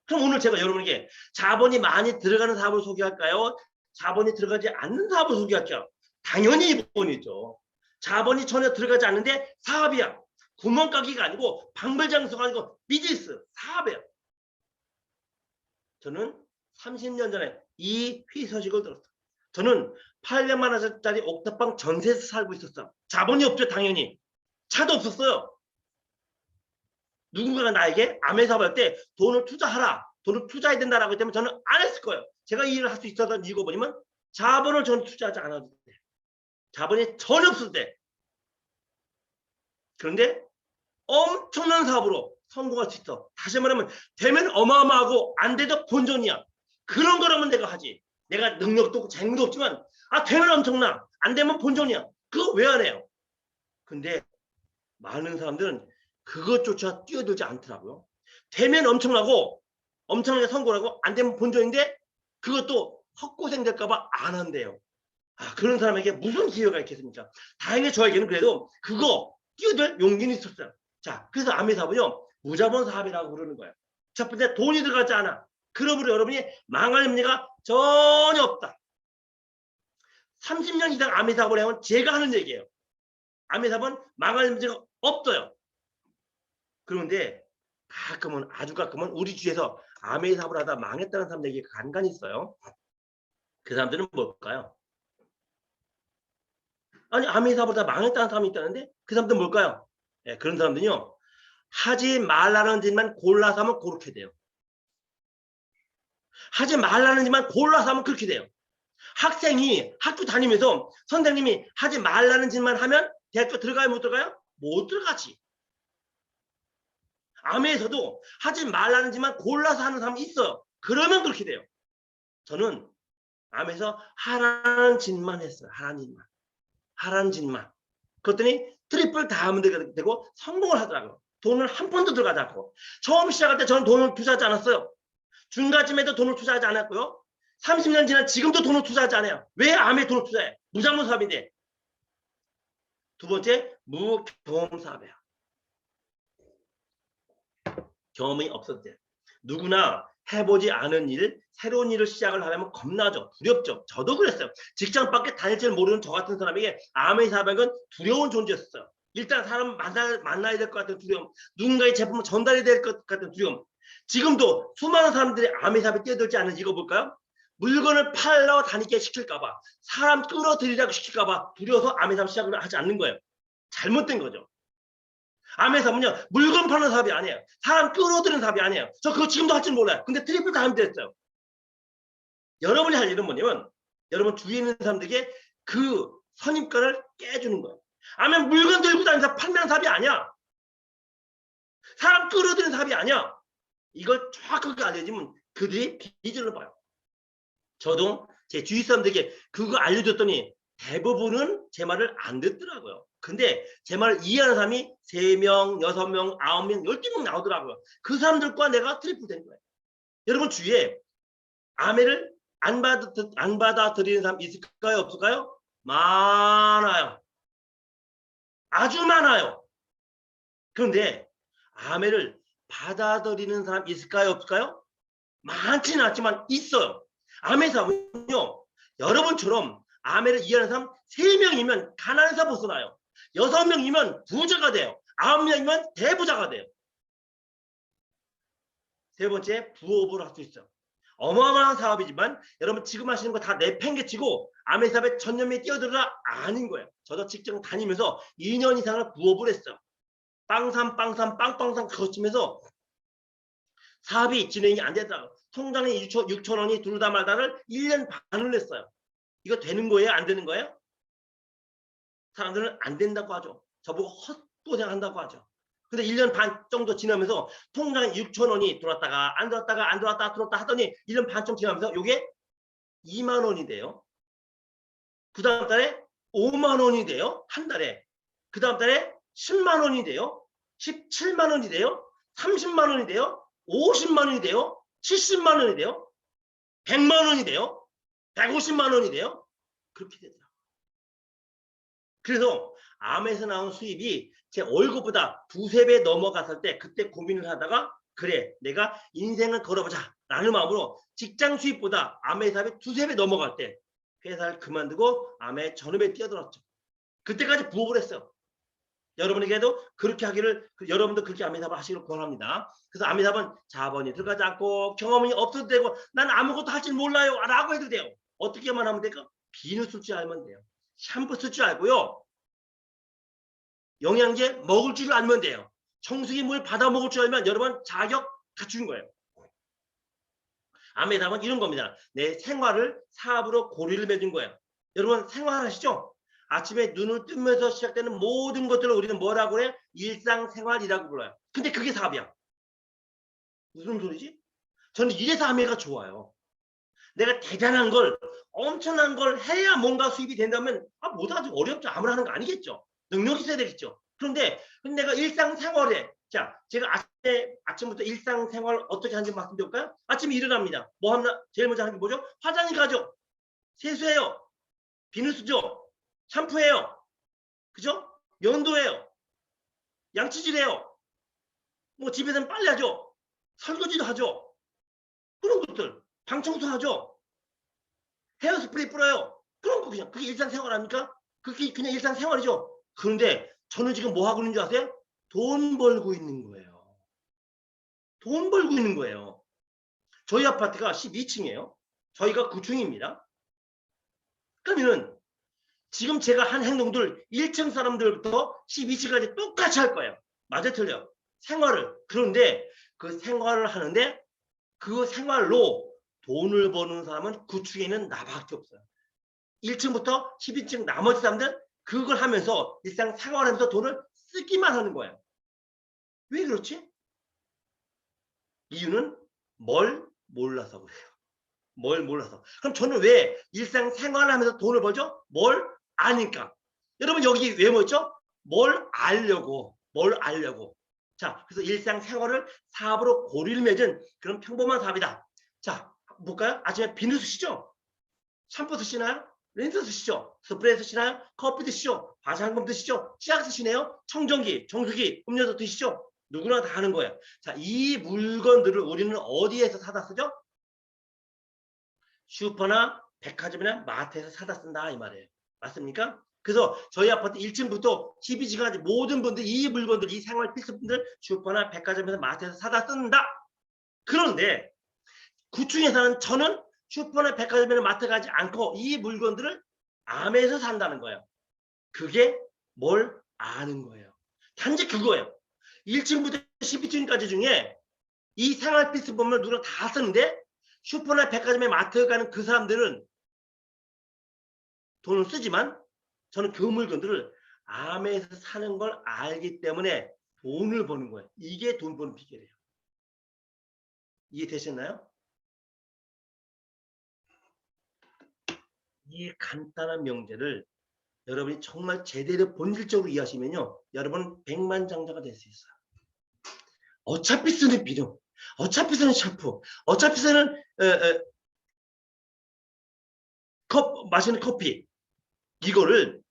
그럼 오늘 제가 여러분에게 자본이 많이 들어가는 사업을 소개할까요? 자본이 들어가지 않는 사업을 소개할게요. 당연히 이번이죠. 자본이 전혀 들어가지 않는데 사업이야. 구멍가게가 아니고 방불장소가 아니고 비즈니스, 사업이에요. 저는 30년 전에 이 희소식을 들었어요. 저는 800만 원짜리 옥탑방 전세에서 살고 있었어. 자본이 없죠, 당연히. 차도 없었어요. 누군가가 나에게 암의 사업할 때 돈을 투자하라, 돈을 투자해야 된다라고 했다면 저는 안 했을 거예요. 제가 이 일을 할 수 있었던 이유가 뭐냐면 자본을 저는 투자하지 않았을 때, 자본이 전혀 없을 때. 그런데 엄청난 사업으로 성공할 수 있어. 다시 말하면 되면 어마어마하고 안 돼도 본전이야. 그런 거라면 내가 하지. 내가 능력도 없고 재능도 없지만 되면 엄청나, 안 되면 본전이야. 그거 왜 안 해요? 근데 많은 사람들은 그것조차 뛰어들지 않더라고요. 되면 엄청나고 엄청나게 성공하고 안 되면 본전인데 그것도 헛고생 될까봐 안 한대요. 그런 사람에게 무슨 기회가 있겠습니까? 다행히 저에게는 그래도 그거 뛰어들 용기는 있었어요. 자, 그래서 암의 사업은요, 무자본 사업이라고 부르는 거예요. 첫 번째, 돈이 들어가지 않아. 그러므로 여러분이 망할 염려가 전혀 없다. 30년 이상 암의 사업을 해온 제가 하는 얘기예요. 암의 사업은 망할 염려가 없어요. 그런데 가끔은, 아주 가끔은 우리 주위에서 암의 사업을 하다 망했다는 사람들에게 간간히 있어요. 그 사람들은 뭘까요? 아니, 암의 사업을 하다 망했다는 사람이 있다는데 그 사람들은 뭘까요? 네, 그런 사람들은요, 하지 말라는 짓만 골라서 하면 그렇게 돼요. 하지 말라는 짓만 골라서 하면 그렇게 돼요. 학생이 학교 다니면서 선생님이 하지 말라는 짓만 하면 대학교 들어가요, 못 들어가요? 못 들어가지. 암에서도 하지 말라는 짓만 골라서 하는 사람이 있어요. 그러면 그렇게 돼요. 저는 암에서 하라는 짓만 했어요. 하라는 짓만. 그랬더니 트리플 다이아몬드가 되고 성공을 하더라고요. 돈을 한 푼도 들어가지 않고. 처음 시작할 때 저는 돈을 투자하지 않았어요. 중간쯤에도 돈을 투자하지 않았고요. 30년 지난 지금도 돈을 투자하지 않아요. 왜 암에 돈을 투자해? 무작무 사업인데. 두 번째, 무경험 사업이야. 경험이 없어도 돼. 누구나 해보지 않은 일, 새로운 일을 시작을 하려면 겁나죠. 두렵죠. 저도 그랬어요. 직장 밖에 다닐 줄 모르는 저 같은 사람에게 암의 사업은 두려운 존재였어요. 일단 사람 만나야 될 것 같은 두려움, 누군가의 제품을 전달해야 될 것 같은 두려움. 지금도 수많은 사람들이 암의 사업에 뛰어들지 않은 이거 볼까요? 물건을 팔러 다니게 시킬까봐, 사람 끌어들이라고 시킬까봐 두려워서 암의 사업 시작을 하지 않는 거예요. 잘못된 거죠. 암의 사업은요, 물건 파는 사업이 아니에요. 사람 끌어들이는 사업이 아니에요. 저 그거 지금도 할 줄 몰라요. 근데 트리플 다 힘들었어요. 여러분이 할 일은 뭐냐면, 여러분 주위에 있는 사람들에게 그 선입관을 깨주는 거예요. 아면 물건 들고 다니면서 판매하는 사업이 아니야. 사람 끌어들이는 사업이 아니야. 이걸 정확하게 알려주면 그들이 비전을 봐요. 저도 제 주위 사람들에게 그거 알려줬더니 대부분은 제 말을 안 듣더라고요. 근데 제 말을 이해하는 사람이 3명, 6명, 9명, 12명 나오더라고요. 그 사람들과 내가 트리플 된 거예요. 여러분 주위에 아멘을 안 받아들이는 사람 있을까요? 없을까요? 많아요. 아주 많아요. 그런데 아멘을 받아들이는 사람 있을까요? 없을까요? 많지는 않지만 있어요. 아멘 사람은요, 여러분처럼 아멘을 이해하는 사람 3명이면 가난에서 벗어나요. 6명이면 부자가 돼요. 9명이면 대부자가 돼요. 세 번째, 부업을 할 수 있어요. 어마어마한 사업이지만 여러분 지금 하시는 거 다 내팽개치고 아멘 사업에 전념에 뛰어들어라 아닌 거예요. 저도 직장 다니면서 2년 이상을 부업을 했어요. 빵빵빵 거치면서 사업이 진행이 안 되더라고요. 통장에 6천 원이 들다 말다를 1년 반을 냈어요. 이거 되는 거예요? 안 되는 거예요? 사람들은 안 된다고 하죠. 저보고 헛고생한다고 하죠. 근데 1년 반 정도 지나면서 통장에 6천 원이 들어왔다가 안 들어왔다가 안 들어왔다가 들어왔다 하더니 1년 반 정도 지나면서 이게 2만 원이 돼요. 그 다음 달에 5만 원이 돼요. 한 달에. 그 다음 달에 10만 원이 돼요. 17만 원이 돼요. 30만 원이 돼요. 50만 원이 돼요. 70만 원이 돼요. 100만 원이 돼요. 150만 원이 돼요. 그렇게 되더라고요. 그래서 암에서 나온 수입이 제 월급보다 2~3배 넘어갔을 때 그때 고민을 하다가 그래 내가 인생을 걸어보자 라는 마음으로 직장 수입보다 암의 사업이 2~3배 넘어갈 때 회사를 그만두고 암의 전업에 뛰어들었죠. 그때까지 부업을 했어요. 여러분에게도 그렇게 하기를, 여러분도 그렇게 암의 사업을 하시기를 권합니다. 그래서 암의 사업은 자본이 들어가지 않고 경험이 없어도 되고 난 아무것도 할 줄 몰라요 라고 해도 돼요. 어떻게만 하면 될까? 비누 쓸 줄 알면 돼요. 샴푸 쓸 줄 알고요. 영양제 먹을 줄 알면 돼요. 청소기 물 받아 먹을 줄 알면 여러분 자격 갖춘 거예요. 암의 답은 이런 겁니다. 내 생활을 사업으로 고리를 맺은 거예요. 여러분 생활하시죠? 아침에 눈을 뜨면서 시작되는 모든 것들을 우리는 뭐라고 해요? 일상생활이라고 불러요. 근데 그게 사업이야. 무슨 소리지? 저는 이래서 암해가 좋아요. 내가 대단한 걸, 엄청난 걸 해야 뭔가 수입이 된다면 못하죠. 어렵죠. 아무나 하는 거 아니겠죠. 능력이 있어야 되겠죠. 그런데 내가 일상생활에, 자, 제가 아침부터 일상생활 어떻게 하는지 말씀드릴까요? 아침에 일어납니다. 뭐 하나, 제일 먼저 하는 게 뭐죠? 화장실 가죠. 세수해요. 비누 쓰죠. 샴푸해요. 그죠? 면도해요. 양치질해요. 뭐 집에서는 빨래하죠. 설거지도 하죠. 그런 것들. 방 청소하죠. 헤어스프레이 뿌려요. 그런 거 그냥 그게 일상생활 아닙니까? 그게 그냥 일상생활이죠. 그런데 저는 지금 뭐 하고 있는 줄 아세요? 돈 벌고 있는 거예요. 돈 벌고 있는 거예요. 저희 아파트가 12층이에요. 저희가 9층입니다. 그러면은 지금 제가 한 행동들 1층 사람들부터 12층까지 똑같이 할 거예요. 맞아 틀려. 생활을. 그런데 그 생활을 하는데 그 생활로 돈을 버는 사람은 9층에는 나밖에 없어요. 1층부터 12층 나머지 사람들 그걸 하면서 일상생활하면서 돈을 쓰기만 하는 거예요. 왜 그렇지? 이유는 뭘 몰라서 그래요. 뭘 몰라서. 그럼 저는 왜 일상생활하면서 돈을 벌죠? 뭘 아니까. 여러분 여기 왜 뭐였죠? 뭘 알려고. 뭘 알려고. 자, 그래서 일상생활을 사업으로 고리를 맺은 그런 평범한 사업이다. 자, 볼까요? 아침에 비누 쓰시죠? 샴푸 쓰시나요? 렌즈 쓰시죠? 스프레이 쓰시나요? 커피 드시죠? 화장품 드시죠? 치약 쓰시네요? 청정기, 정수기, 음료수 드시죠? 누구나 다 하는 거예요. 자, 이 물건들을 우리는 어디에서 사다 쓰죠? 슈퍼나 백화점이나 마트에서 사다 쓴다 이 말이에요. 맞습니까? 그래서 저희 아파트 1층부터 12층까지 모든 분들 이 물건들, 이 생활 필수품들 슈퍼나 백화점에서 마트에서 사다 쓴다. 그런데 9층에서는 저는 슈퍼나 백화점이나 마트 가지 않고 이 물건들을 암에서 산다는 거예요. 그게 뭘 아는 거예요. 단지 그거예요. 1층부터 12층까지 중에 이 생활 필수품을 누가 다 쓰는데 슈퍼나 백화점에 마트 가는 그 사람들은 돈을 쓰지만 저는 그 물건들을 암에서 사는 걸 알기 때문에 돈을 버는 거예요. 이게 돈 버는 비결이에요. 이해되셨나요? 이 간단한 명제를 여러분이 정말 제대로 본질적으로 이해하시면요. 여러분 백만장자가 될 수 있어요. 어차피 쓰는 비누, 어차피 쓰는 샴푸, 어차피 쓰는 마시는 커피, 이거를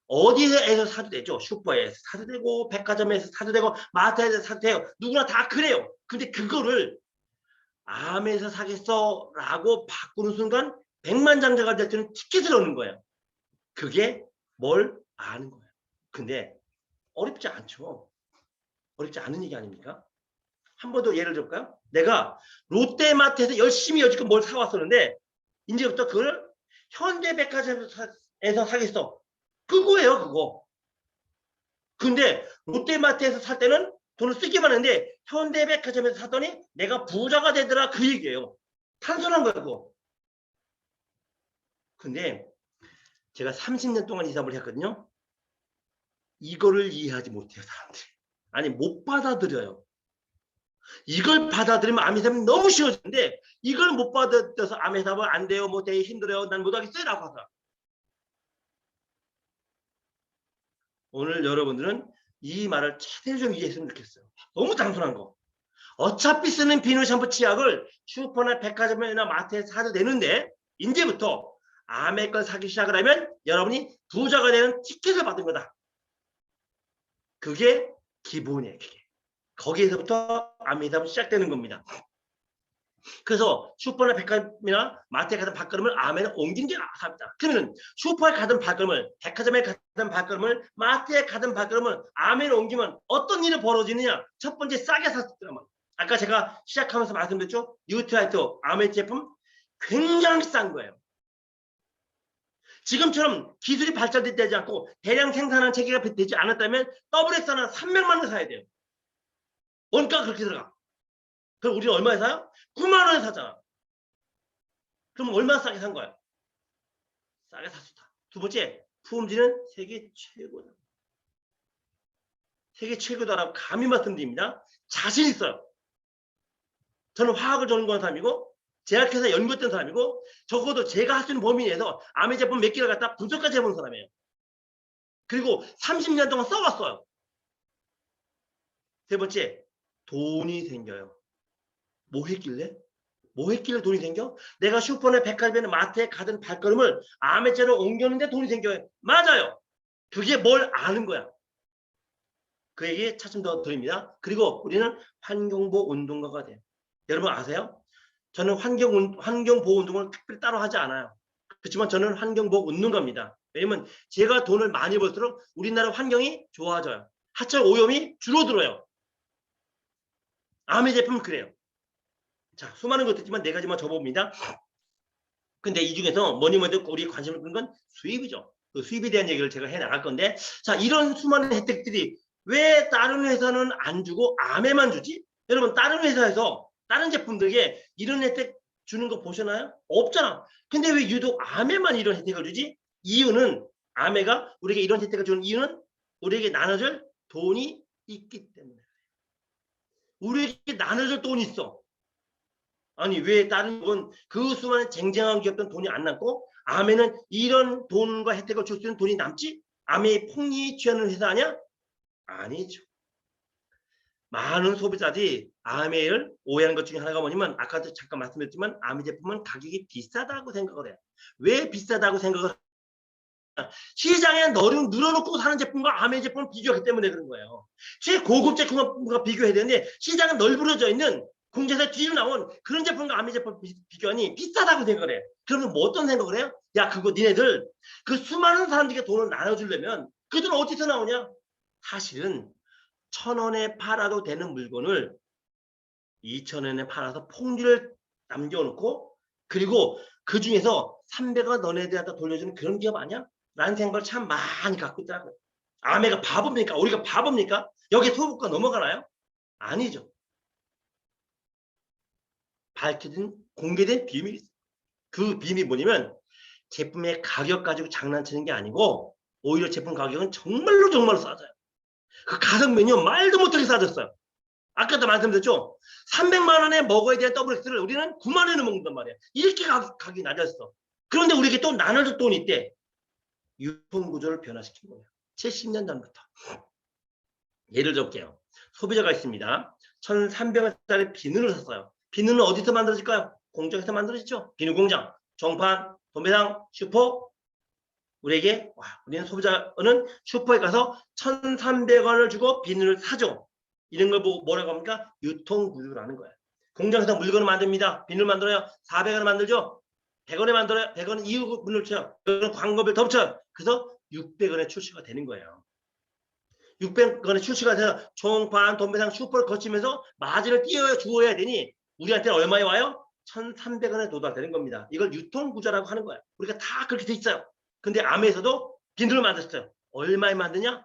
어디에서 사도 되죠? 슈퍼에서 사도 되고 백화점에서 사도 되고 마트에서 사도 돼요. 누구나 다 그래요. 근데 그거를 암에서 사겠어 라고 바꾸는 순간 백만장자가 될 때는 티켓을 얻는 거예요. 그게 뭘 아는 거예요. 근데 어렵지 않죠. 어렵지 않은 얘기 아닙니까? 한 번 더 예를 들어볼까요? 내가 롯데마트에서 열심히 여지껏 뭘 사왔었는데 이제부터 그걸 현대백화점에서 사겠어. 그거예요, 그거. 근데 롯데마트에서 살 때는 돈을 쓰기만 했는데 현대백화점에서 샀더니 내가 부자가 되더라 그 얘기예요. 단순한 거예요, 그거. 근데 제가 30년 동안 이 사업을 했거든요. 이거를 이해하지 못해요, 사람들이. 아니, 못 받아들여요. 이걸 받아들이면 암해삼이 너무 쉬워지는데 이걸 못 받아들여서 암해삼은 안 돼요, 뭐 되게 힘들어요, 난 못하겠어요 라고 하더라. 오늘 여러분들은 이 말을 제대로 좀 이해했으면 좋겠어요. 너무 단순한 거. 어차피 쓰는 비누, 샴푸, 치약을 슈퍼나 백화점이나 마트에서 사도 되는데 이제부터 암의 걸 사기 시작을 하면 여러분이 부자가 되는 티켓을 받은 거다. 그게 기본이에요. 그게. 거기에서부터 암이담이 시작되는 겁니다. 그래서 슈퍼나 백화점이나 마트에 가던 발걸음을 암에는 옮긴 게 삽니다. 그러면 슈퍼에 가던 발걸음을, 백화점에 가던 발걸음을, 마트에 가던 발걸음을 암에는 옮기면 어떤 일이 벌어지느냐? 첫 번째, 싸게 샀더란 말이에요. 아까 제가 시작하면서 말씀드렸죠? 뉴트라이트 암의 제품 굉장히 싼 거예요. 지금처럼 기술이 발전되지 않고 대량 생산하는 체계가 되지 않았다면 WX 하나 300만 원 사야 돼요. 원가가 그렇게 들어가. 그럼 우리는 얼마에 사요? 9만 원에 사잖아. 그럼 얼마나 싸게 산 거야? 싸게 샀다. 두 번째, 품질은 세계 최고다. 세계 최고다라고 감히 말씀드립니다. 자신 있어요. 저는 화학을 전공한 사람이고 제약회사 연구했던 사람이고 적어도 제가 할 수 있는 범위 내에서 암의 제품 몇 개를 갖다 분석까지 해본 사람이에요. 그리고 30년 동안 써왔어요. 세 번째, 돈이 생겨요. 뭐 했길래? 뭐 했길래 돈이 생겨? 내가 슈퍼나 백화점이나 마트에 가던 발걸음을 암의제로 옮겼는데 돈이 생겨요. 맞아요. 그게 뭘 아는 거야. 그 얘기 차츰 더 드립니다. 그리고 우리는 환경보호 운동가가 돼요. 여러분 아세요? 저는 환경보호 운동을 특별히 따로 하지 않아요. 그렇지만 저는 환경보호 운동가입니다. 왜냐면 제가 돈을 많이 벌수록 우리나라 환경이 좋아져요. 하천 오염이 줄어들어요. 암의 제품은 그래요. 자, 수많은 것도 있지만 네 가지만 접어봅니다. 근데 이 중에서 뭐니 뭐니 우리 관심을 끄는 건 수입이죠. 그 수입에 대한 얘기를 제가 해 나갈 건데, 자, 이런 수많은 혜택들이 왜 다른 회사는 안 주고 암에만 주지? 여러분, 다른 회사에서 다른 제품들에게 이런 혜택 주는 거 보셨나요? 없잖아. 근데 왜 유독 암에만 이런 혜택을 주지? 이유는 암에가 우리에게 이런 혜택을 주는 이유는 우리에게 나눠줄 돈이 있기 때문에. 우리에게 나눠줄 돈이 있어. 아니 왜 다른 건 그 수많은 쟁쟁한 기업들은 돈이 안 남고 암에는 이런 돈과 혜택을 줄 수 있는 돈이 남지? 암이 폭리에 취하는 회사 아니야? 아니죠. 많은 소비자들이 암을 오해하는 것 중에 하나가 뭐냐면 아까도 잠깐 말씀드렸지만 암의 제품은 가격이 비싸다고 생각을 해요. 왜 비싸다고 생각을 시장에 늘어놓고 사는 제품과 아메 제품을 비교하기 때문에 그런 거예요. 최고급 제품과 비교해야 되는데 시장은 널브러져 있는 공장에서 뒤로 나온 그런 제품과 아메 제품 비교하니 비싸다고 생각을 해. 그러면 뭐 어떤 생각을 해요? 야, 그거 니네들 그 수많은 사람들에게 돈을 나눠주려면 그 돈 어디서 나오냐? 사실은 1,000원에 팔아도 되는 물건을 2,000원에 팔아서 폭리를 남겨놓고 그리고 그 중에서 300원 너네들한테 돌려주는 그런 기업 아니야? 라는 생각을 참 많이 갖고 있더라고요. 아메가 바보입니까? 우리가 바보입니까? 여기 소부가 넘어가나요? 아니죠. 밝혀진 공개된 비밀이 있어요. 그 비밀이 뭐냐면 제품의 가격 가지고 장난치는 게 아니고 오히려 제품 가격은 정말로 싸져요. 그 가성비는요 말도 못하게 싸졌어요. 아까도 말씀드렸죠. 300만 원에 먹어야 될 WX를 우리는 9만 원에 먹는단 말이야. 이렇게 가격이 낮았어. 그런데 우리에게 또 나눠줄 돈이 있대. 유통구조를 변화시킨 거예요. 70년 전부터. 예를 들어볼게요. 소비자가 있습니다. 1,300원짜리 비누를 샀어요. 비누는 어디서 만들어질까요? 공장에서 만들어지죠. 비누 공장, 정판, 도매상, 슈퍼. 우리에게 우리는 소비자는 슈퍼에 가서 1,300원을 주고 비누를 사죠. 이런 걸 보고 뭐라고 합니까? 유통구조라는 거예요. 공장에서 물건을 만듭니다. 비누를 만들어요. 400원을 만들죠. 100원에 만들어요. 100원 이유분을 쳐요. 그건 광고비를 덮쳐요. 그래서 600원에 출시가 되는 거예요. 600원에 출시가 돼서 총판, 도매상, 슈퍼를 거치면서 마진을 띄워주어야 되니 우리한테는 얼마에 와요? 1,300원에 도달되는 겁니다. 이걸 유통구조라고 하는 거예요. 우리가 다 그렇게 돼 있어요. 근데 아메에서도 비누를 만들었어요. 얼마에 만드냐?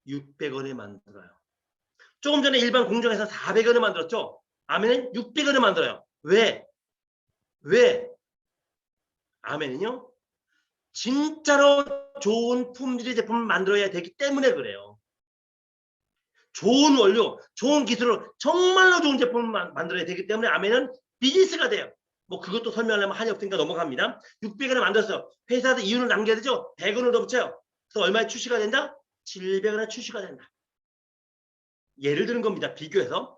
600원에 만들어요. 조금 전에 일반 공장에서 400원에 만들었죠. 아메는 600원에 만들어요. 왜? 아메는요 진짜로 좋은 품질의 제품을 만들어야 되기 때문에 그래요. 좋은 원료, 좋은 기술로 정말로 좋은 제품을 만들어야 되기 때문에 아메는 비즈니스가 돼요. 뭐 그것도 설명하려면 한이 없으니까 넘어갑니다. 600원에 만들었어요. 회사도 이윤을 남겨야 되죠. 100원을 더 붙여요. 그래서 얼마에 출시가 된다? 700원에 출시가 된다. 예를 드는 겁니다. 비교해서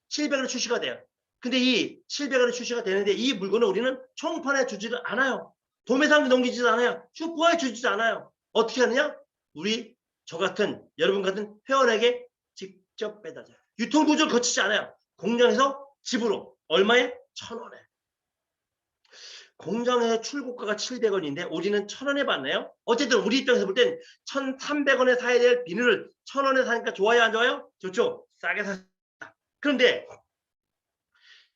700원에 출시가 돼요. 근데 이 700원에 출시가 되는데 이 물건을 우리는 총판에 주지를 않아요. 도매상에 넘기지도 않아요. 슈퍼에 주지도 않아요. 어떻게 하느냐? 우리 저 같은 여러분 같은 회원에게 직접 배달줘요. 유통구조를 거치지 않아요. 공장에서 집으로 얼마에? 1,000원에. 공장의 출고가가 700원인데 우리는 1,000원에 받나요? 어쨌든 우리 입장에서 볼 땐 1,300원에 사야 될 비누를 1,000원에 사니까 좋아요 안 좋아요? 좋죠. 싸게 샀다. 그런데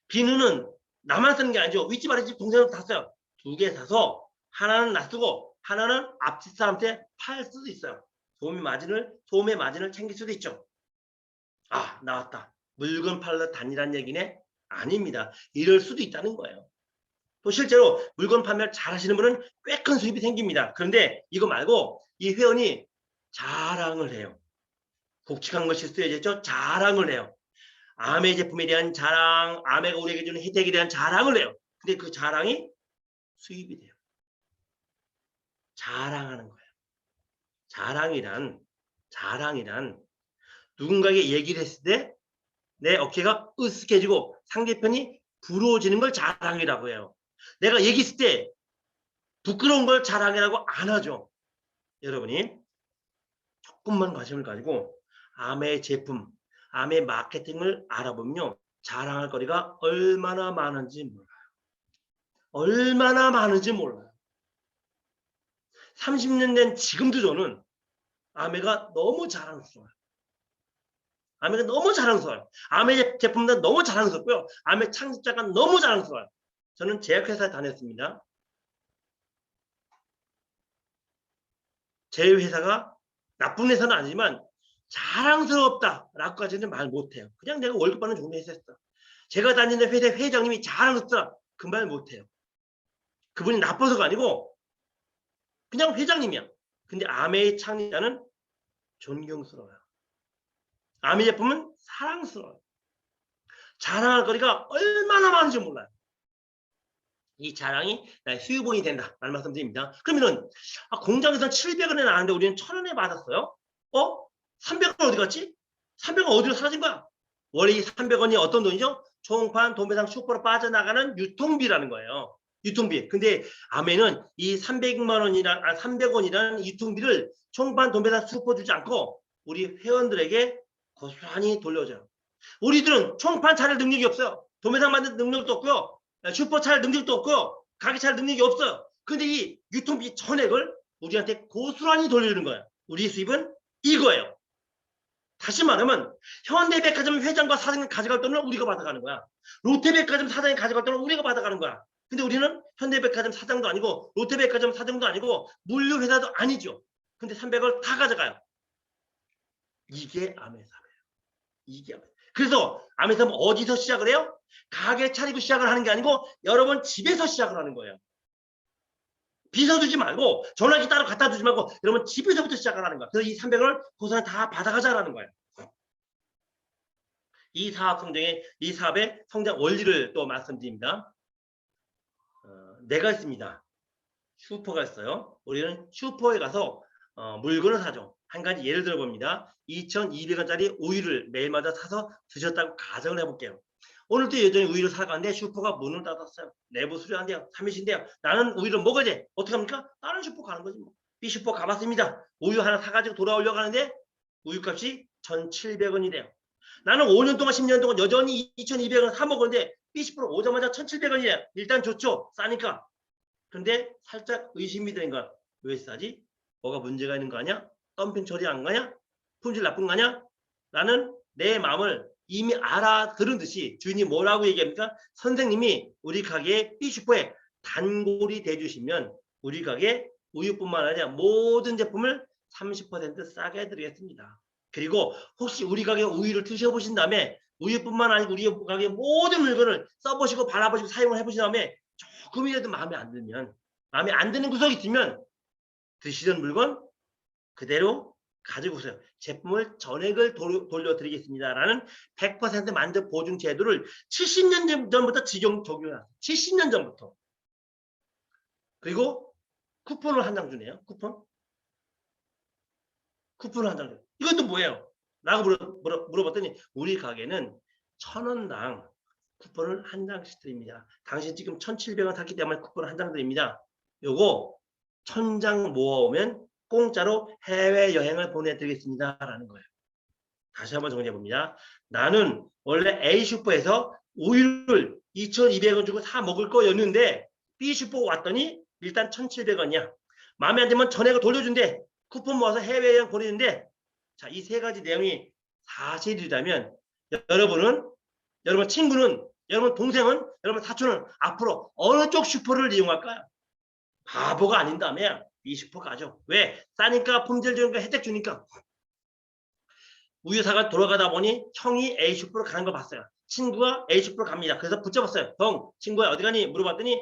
비누는 나만 쓰는 게 아니죠. 윗집 아랫집 동생은 다 써요. 2개 사서 하나는 놔두고 하나는 앞집 사람한테 팔 수도 있어요. 소매 마진을 챙길 수도 있죠. 아, 나왔다. 물건 팔러 다니란 얘기네? 아닙니다. 이럴 수도 있다는 거예요. 또 실제로 물건 판매를 잘 하시는 분은 꽤 큰 수입이 생깁니다. 그런데 이거 말고 이 회원이 자랑을 해요. 굵직한 걸 실수해야겠죠? 자랑을 해요. 아메 제품에 대한 자랑, 아메가 우리에게 주는 혜택에 대한 자랑을 해요. 근데 그 자랑이 수입이 돼요. 자랑하는 거예요. 자랑이란 누군가에게 얘기를 했을 때 내 어깨가 으쓱해지고 상대편이 부러워지는 걸 자랑이라고 해요. 내가 얘기했을 때 부끄러운 걸 자랑이라고 안 하죠. 여러분이 조금만 관심을 가지고 아메 제품, 아메 마케팅을 알아보면요. 자랑할 거리가 얼마나 많은지 몰라요. 30년 된 지금도 저는 아메가 너무 자랑스러워요. 아메 제품도 너무 자랑스럽고요. 아메 창립자가 너무 자랑스러워요. 저는 제약회사에 다녔습니다. 제 회사가 나쁜 회사는 아니지만 자랑스럽다라고까지는 말 못해요. 그냥 내가 월급 받는 종류 회사였어. 제가 다니는 회사 회장님이 자랑스럽다 그 말 못해요. 그분이 나빠서가 아니고 그냥 회장님이야. 근데 아메의 창립자는 존경스러워요. 아메 제품은 사랑스러워요. 자랑할 거리가 얼마나 많은지 몰라요. 이 자랑이 나의 수입원이 된다. 라는 말씀 드립니다. 그러면은 공장에서 700원에 나왔는데 우리는 1,000원에 받았어요. 300원 어디 갔지? 300원 어디로 사라진 거야? 원래 이 300원이 어떤 돈이죠? 총판, 도매상, 슈퍼로 빠져나가는 유통비라는 거예요. 유통비. 근데 아메는 이 300만 원이란 300원이라는 유통비를 총판 도매사 수퍼 주지 않고 우리 회원들에게 고스란히 돌려줘요. 우리들은 총판 차릴 능력이 없어요. 도매상 만든 능력도 없고요. 슈퍼 차릴 능력도 없고요. 가게 차릴 능력이 없어요. 근데 이 유통비 전액을 우리한테 고스란히 돌려주는 거예요. 우리 수입은 이거예요. 다시 말하면 현대백화점 회장과 사장이 가져갈 돈을 우리가 받아가는 거야. 롯데백화점 사장이 가져갈 돈을 우리가 받아가는 거야. 근데 우리는 현대백화점 사장도 아니고 롯데백화점 사장도 아니고 물류회사도 아니죠. 근데 300을 다 가져가요. 이게 아메사예요. 이게 그래서 아메사는 어디서 시작을 해요? 가게 차리고 시작을 하는 게 아니고 여러분 집에서 시작을 하는 거예요. 비서 주지 말고 전화기 따로 갖다 주지 말고 여러분 집에서부터 시작을 하는 거야. 그래서 이 300을 고스란히 다 받아가자라는 거예요. 이 사업 성장의 이 사업의 성장 원리를 또 말씀드립니다. 내가 있습니다. 슈퍼가 있어요. 우리는 슈퍼에 가서 물건을 사죠. 한 가지 예를 들어 봅니다. 2,200원짜리 우유를 매일마다 사서 드셨다고 가정을 해볼게요. 오늘도 여전히 우유를 사가는데 슈퍼가 문을 닫았어요. 내부 수리한대요. 3일인데요. 나는 우유를 먹어야 돼. 어떻게 합니까? 다른 슈퍼 가는 거지 뭐. B슈퍼 가봤습니다. 우유 하나 사가지고 돌아오려고 하는데 우유값이 1,700원이래요. 나는 5년 동안 10년 동안 여전히 2,200원 사 먹었는데 B슈퍼로 오자마자 1,700원이에요. 일단 좋죠. 싸니까. 근데 살짝 의심이 되는 거야. 왜 싸지? 뭐가 문제가 있는 거 아니야? 덤핑 처리 안 가냐? 품질 나쁜 거 아니야? 나는 내 마음을 이미 알아들은 듯이 주인이 뭐라고 얘기합니까? 선생님이 우리 가게 B슈퍼에 단골이 돼주시면 우리 가게 우유뿐만 아니라 모든 제품을 30% 싸게 해드리겠습니다. 그리고 혹시 우리 가게 우유를 드셔보신 다음에 우유뿐만 아니고 우리 가게 모든 물건을 써보시고 발라보시고 사용을 해보신 다음에 조금이라도 마음에 안 들면 마음에 안 드는 구석이 있으면 드시던 물건 그대로 가지고 오세요. 제품을 전액을 돌려드리겠습니다. 라는 100% 만족 보증 제도를 70년 전부터 적용해놨어요. 70년 전부터. 그리고 쿠폰을 한 장 주네요. 쿠폰을 한 장 줘요. 이것도 뭐예요? 라고 물어봤더니 우리 가게는 1,000원당 쿠폰을 한 장씩 드립니다. 당신 지금 1,700원 샀기 때문에 쿠폰을 한 장 드립니다. 요거 1,000장 모아오면 공짜로 해외여행을 보내드리겠습니다. 라는 거예요. 다시 한번 정리해봅니다. 나는 원래 A슈퍼에서 우유를 2,200원 주고 사 먹을 거였는데 B슈퍼 왔더니 일단 1,700원이야. 마음에 안 들면 전액을 돌려준대. 쿠폰 모아서 해외여행 보내는데 자, 이 세 가지 내용이 사실이라면 여러분 친구는, 여러분 동생은, 여러분 사촌은 앞으로 어느 쪽 슈퍼를 이용할까요? 바보가 아닌다면 B슈퍼 가죠. 왜? 싸니까 품질 좋으니까 혜택 주니까. 우유사가 돌아가다 보니 형이 A슈퍼로 가는 거 봤어요. 친구가 A슈퍼로 갑니다. 그래서 붙잡았어요. 형, 친구야 어디 가니? 물어봤더니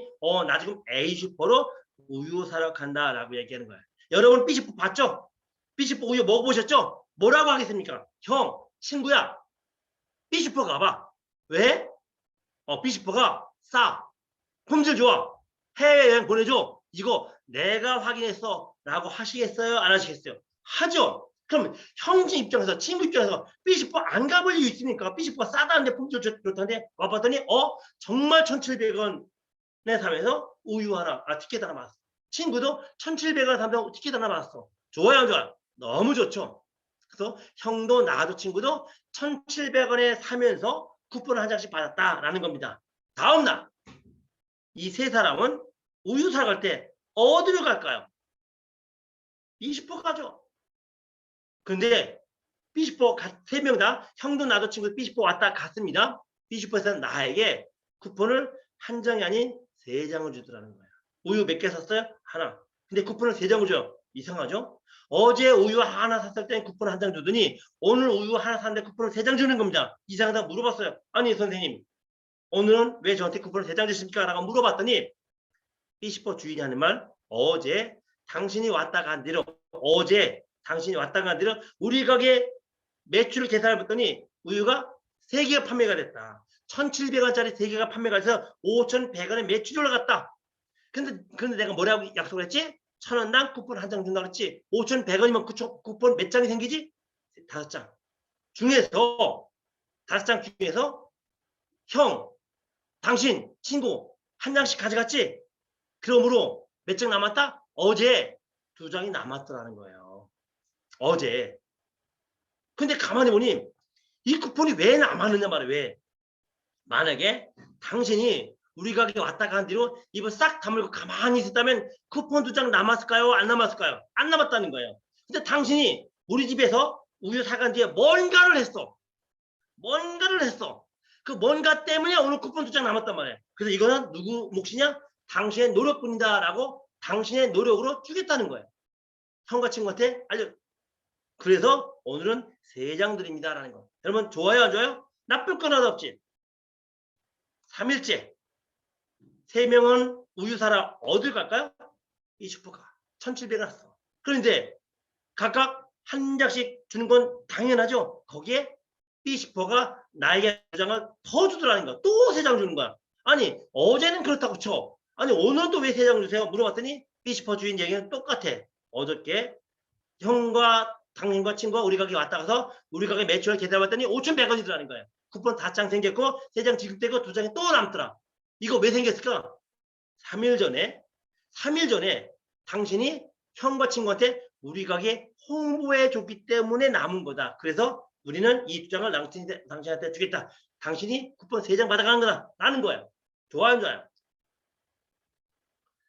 나 지금 A슈퍼로 우유 사러 간다 라고 얘기하는 거예요. 여러분 B슈퍼 봤죠? B슈퍼 우유 먹어보셨죠? 뭐라고 하겠습니까? 형, 친구야 B슈퍼 가봐. 왜? B슈퍼가 싸. 품질 좋아. 해외여행 보내줘. 이거 내가 확인했어. 라고 하시겠어요? 안 하시겠어요? 하죠. 그럼 형제 입장에서 친구 입장에서 B슈퍼 안 가볼 이유 있습니까? B슈퍼가 싸다는데 품질 좋다는데 와봤더니 정말 1,700원에 사면서 우유 하나 티켓 하나 받았어. 친구도 1,700원 사면서 티켓 하나 받았어. 좋아요 안 좋아요? 너무 좋죠. 그래서 형도 나도 친구도 1,700원에 사면서 쿠폰을 한 장씩 받았다라는 겁니다. 다음날 이 세 사람은 우유 사러 갈 때 어디로 갈까요? B슈퍼 가죠. 근데 B슈퍼 세 명 다 형도 나도 친구 B슈퍼 왔다 갔습니다. B슈퍼에서 나에게 쿠폰을 한 장이 아닌 3장을 주더라는 거예요. 우유 몇 개 샀어요? 하나. 근데 쿠폰을 3장을 줘요. 이상하죠? 어제 우유 하나 샀을 때 쿠폰 한 장 주더니 오늘 우유 하나 샀는데 쿠폰을 3장 주는 겁니다. 이상하다 물어봤어요. 아니 선생님 오늘은 왜 저한테 쿠폰을 3장 주십니까? 라고 물어봤더니 B슈퍼 주인이 하는 말 어제 당신이 왔다 간 뒤로 우리 가게 매출을 계산해 봤더니 우유가 3개가 판매가 됐다. 1,700원짜리 3개가 판매가 돼서 5,100원의 매출이 올라갔다. 근데 내가 뭐라고 약속을 했지? 1,000원당 쿠폰 한 장 준다고 했지. 5,100원이면 쿠폰 몇 장이 생기지? 5장. 중에서 5장 중에서 형, 당신, 친구 한 장씩 가져갔지? 그러므로 몇 장 남았다? 어제 2장이 남았더라는 거예요. 어제. 근데 가만히 보니 이 쿠폰이 왜 남았느냐 말이에요. 왜? 만약에 당신이 우리 가게 왔다 간 뒤로 입을 싹 다물고 가만히 있었다면 쿠폰 2장 남았을까요? 안 남았을까요? 안 남았다는 거예요. 근데 당신이 우리 집에서 우유 사간 뒤에 뭔가를 했어. 뭔가를 했어. 그 뭔가 때문에 오늘 쿠폰 2장 남았단 말이에요. 그래서 이거는 누구 몫이냐? 당신의 노력뿐이다 라고 당신의 노력으로 주겠다는 거예요. 형과 친구한테 알려. 그래서 오늘은 3장 드립니다 라는 거예요. 여러분 좋아요 안 좋아요? 나쁠 건 하나도 없지. 3일째 3명은 우유 사러 어딜 갈까요? 이 슈퍼가 1,700원 왔어. 그런데 각각 한 장씩 주는 건 당연하죠. 거기에 B10%가 나에게 2장을 더 주더라는 거야. 또 3장 주는 거야. 아니 어제는 그렇다고 쳐. 아니 오늘도 왜 3장 주세요? 물어봤더니 B10% 주인 얘기는 똑같아. 어저께 형과 당신과 친구가 우리 가게 왔다 가서 우리 가게 매출을 계산해봤더니 5,100원이더라는 거야. 쿠폰 5장 생겼고 3장 지급되고 2장이 또 남더라. 이거 왜 생겼을까? 3일 전에 당신이 형과 친구한테 우리 가게 홍보해 줬기 때문에 남은 거다. 그래서 우리는 이 2장을 당신한테 주겠다. 당신이 쿠폰 3장 받아가는 거다. 라는 거야. 좋아요, 좋아요.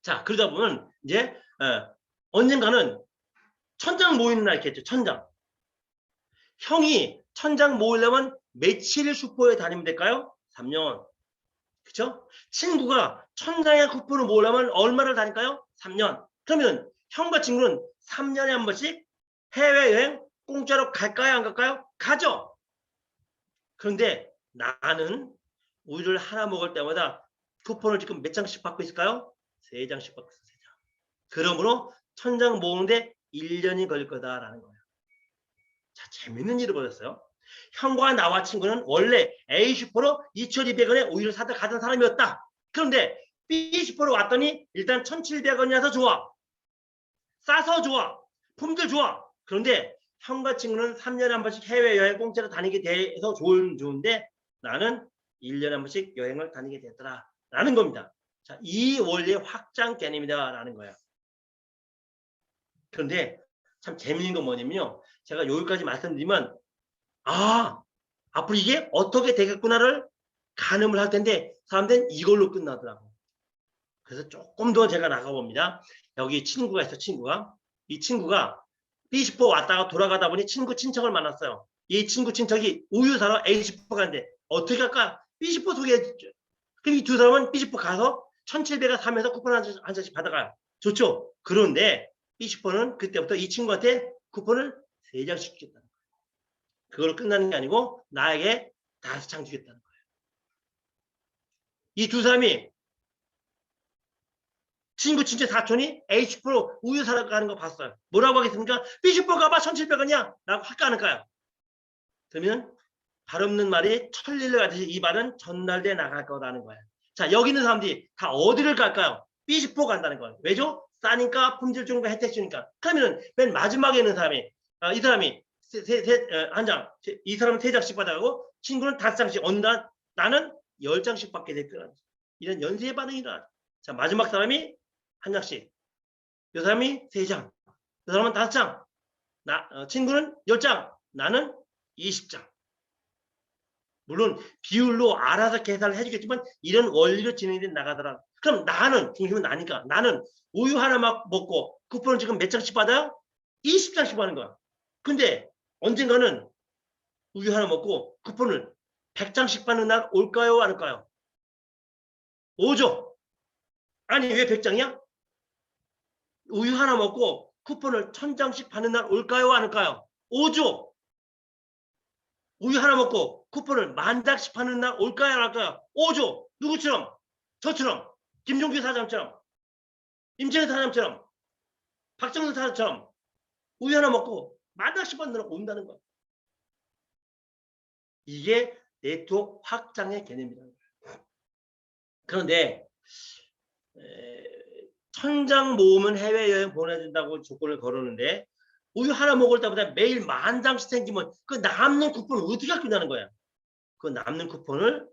자, 그러다 보면 이제 언젠가는 1,000장 모이는 날 있겠죠. 1,000장. 형이 1,000장 모으려면 며칠 슈퍼에 다니면 될까요? 3년. 그쵸? 친구가 1,000장의 쿠폰을 모으려면 얼마를 다닐까요? 3년. 그러면 형과 친구는 3년에 한 번씩 해외여행 공짜로 갈까요? 안 갈까요? 가죠. 그런데 나는 우유를 하나 먹을 때마다 쿠폰을 지금 몇 장씩 받고 있을까요? 3장씩 받고 있어요. 3장. 그러므로 1,000장 모으는데 1년이 걸릴 거다라는 거예요. 자, 재밌는 일이 벌어졌어요. 형과 나와 친구는 원래 A슈퍼로 2,200원에 우유를 사다 가던 사람이었다. 그런데 B슈퍼로 왔더니 일단 1,700원이라서 좋아. 싸서 좋아. 품질 좋아. 그런데 형과 친구는 3년에 한 번씩 해외여행 공짜로 다니게 돼서 좋은데 나는 1년에 한 번씩 여행을 다니게 됐더라. 라는 겁니다. 자, 이 원리의 확장 개념이다. 라는 거예요. 그런데 참 재밌는 건 뭐냐면요. 제가 여기까지 말씀드리면 앞으로 이게 어떻게 되겠구나를 가늠을 할 텐데 사람들은 이걸로 끝나더라고. 그래서 조금 더 제가 나가봅니다. 여기 친구가 있어. 이 친구가 B슈퍼 왔다가 돌아가다 보니 친구 친척을 만났어요. 이 친구 친척이 우유 사러 A슈퍼 가는데 어떻게 할까? B슈퍼 소개해줬죠. 그럼 이 두 사람은 B슈퍼 가서 1,700원 사면서 쿠폰 한 장씩 받아가요. 좋죠? 그런데 B슈퍼는 그때부터 이 친구한테 쿠폰을 3장씩 주겠다는 거예요. 그걸로 끝나는 게 아니고 나에게 5장 주겠다는 거예요. 이 두 사람이 친구 친척 사촌이 H프로 우유 사러 가는 거 봤어요. 뭐라고 하겠습니까? B슈퍼 가봐 1,700원이야 라고 할까 안 할까요? 그러면 발 없는 말이 천리를 가듯이 이 말은 전달돼 나갈 거라는 거예요. 자, 여기 있는 사람들이 다 어디를 갈까요? B슈퍼 간다는 거예요. 왜죠? 싸니까 품질 좋은 거 혜택 주니까. 그러면 맨 마지막에 있는 사람이 이 사람이 한 장, 이 사람은 3장씩 받아가고 친구는 5장씩 언다. 나는 10장씩 받게 될 거라. 이런 연쇄 반응이라. 자, 마지막 사람이 한 장씩. 이 사람이 3장. 이 사람은 5장. 친구는 10장. 나는 20장. 물론 비율로 알아서 계산을 해주겠지만 이런 원리로 진행이 나가더라. 그럼 나는 중심은 나니까 나는 우유 하나 막 먹고 쿠폰을 지금 몇 장씩 받아요? 20장씩 받는 거야. 근데 언젠가는 우유 하나 먹고 쿠폰을 100장씩 받는 날 올까요? 안 올까요? 오죠. 아니 왜 100장이야? 우유 하나 먹고 쿠폰을 1,000장씩 받는 날 올까요? 안 올까요? 오죠. 우유 하나 먹고 쿠폰을 10,000장씩 받는 날 올까요? 안 올까요? 오죠. 누구처럼? 저처럼. 김종규 사장처럼. 임채희 사장처럼. 박정선 사장처럼. 우유 하나 먹고 10,000장씩 받는 날 온다는 거야. 이게 네트워크 확장의 개념이라는 거예요. 그런데 1,000장 모으면 해외여행 보내준다고 조건을 걸었는데 우유 하나 먹을 때보다 매일 10,000장씩 생기면 그 남는 쿠폰을 어떻게 할거냐는 거야. 그 남는 쿠폰을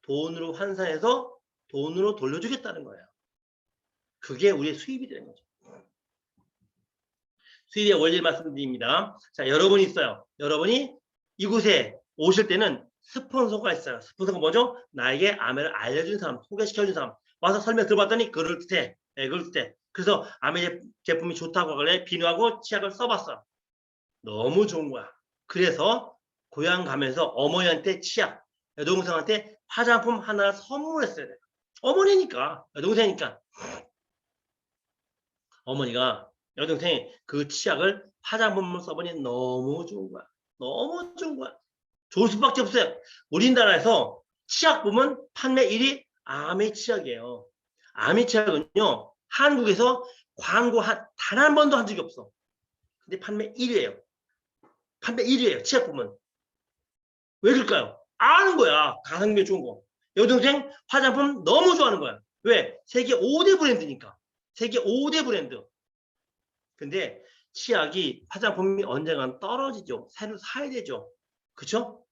돈으로 환산해서 돈으로 돌려주겠다는 거예요. 그게 우리의 수입이 되는 거죠. 수입의 원리를 말씀드립니다. 자, 여러분이 있어요. 여러분이 이곳에 오실 때는 스폰서가 있어요. 스폰서가 뭐죠? 나에게 아메를 알려준 사람, 소개시켜준 사람. 와서 설명 들어봤더니 그럴듯해. 네, 그럴듯해. 그래서 아메 제품이 좋다고 하길래 비누하고 치약을 써봤어. 너무 좋은 거야. 그래서 고향 가면서 어머니한테 치약, 여동생한테 화장품 하나 선물했어야 돼. 어머니니까, 여동생이니까. 어머니가 여동생이 그 치약을 화장품으로 써보니 너무 좋은 거야. 너무 좋은 거야. 좋을 수밖에 없어요. 우리나라에서 치약 부문 판매 1위 아메 치약이에요. 아메 치약은요, 한국에서 광고 단 한 번도 한 적이 없어. 근데 판매 1위예요. 판매 1위예요. 치약 부문. 왜 그럴까요? 아는 거야. 가성비 좋은 거. 여동생 화장품 너무 좋아하는 거야. 왜? 세계 5대 브랜드니까. 세계 5대 브랜드. 근데 치약이 화장품이 언젠간 떨어지죠. 새로 사야 되죠. 그쵸?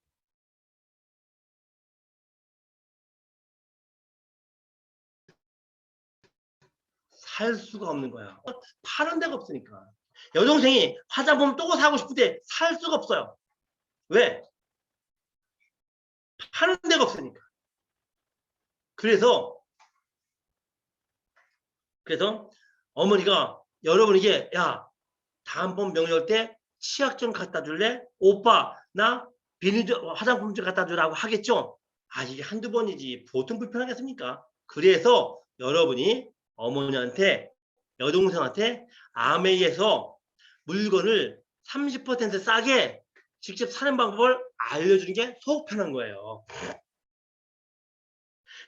살 수가 없는 거야. 파는 데가 없으니까. 여동생이 화장품 또 사고 싶은데 살 수가 없어요. 왜? 파는 데가 없으니까. 그래서 어머니가 여러분에게 야, 다음번 명절 때 치약 좀 갖다 줄래? 오빠 나 비누 화장품 좀 갖다 주라고 하겠죠? 아, 이게 한두 번이지 보통 불편하겠습니까? 그래서 여러분이 어머니한테 여동생한테 아메이에서 물건을 30% 싸게 직접 사는 방법을 알려주는 게 속 편한 거예요.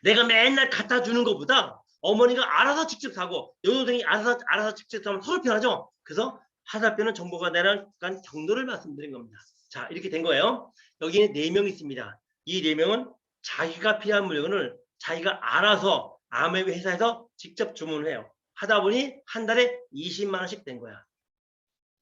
내가 맨날 갖다 주는 것보다 어머니가 알아서 직접 사고 여동생이 알아서 직접 사면 서로 편하죠. 그래서 화살표는 정보가 내는 경로를 말씀드린 겁니다. 자, 이렇게 된 거예요. 여기에 4명 있습니다. 이 4명은 자기가 필요한 물건을 자기가 알아서 아메 회사에서 직접 주문을 해요. 하다 보니 한 달에 20만 원씩 된 거야.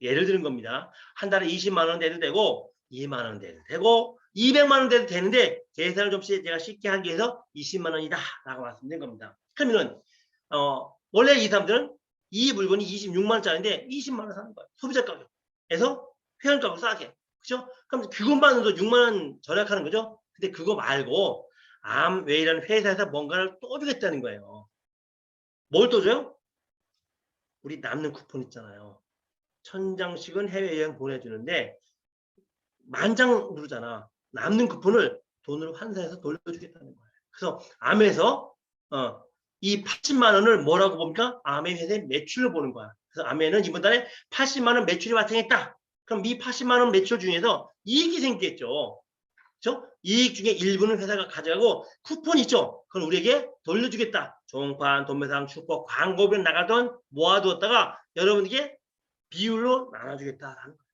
예를 드는 겁니다. 한 달에 20만 원 내도 되고 2만 원 내도 되고 200만 원 내도 되는데 계산을 좀 제가 쉽게 하기 위해서 20만 원이다 라고 말씀드린 겁니다. 그러면은 원래 이 사람들은 이 물건이 26만 원짜리인데 20만 원 사는 거예요. 소비자 가격에서 회원가격 싸게. 그죠? 그럼 그것만으로도 6만 원 절약하는 거죠. 근데 그거 말고 암웨이라는 회사에서 뭔가를 또 주겠다는 거예요. 뭘 또 줘요? 우리 남는 쿠폰 있잖아요. 1000장씩은 해외여행 보내주는데 만장 누르잖아. 남는 쿠폰을 돈으로 환산해서 돌려주겠다는 거예요. 그래서 암에서 이 80만 원을 뭐라고 봅니까? 암의 회사의 매출로 보는 거야. 그래서 암에는 이번 달에 80만 원 매출이 발생했다. 그럼 이 80만 원 매출 중에서 이익이 생기겠죠. 그렇죠? 이익 중에 일부는 회사가 가져가고 쿠폰 있죠. 그건 우리에게 돌려주겠다. 종판, 도매상, 슈퍼, 광고비 나가던 모아두었다가 여러분에게 비율로 나눠주겠다라는 거예요.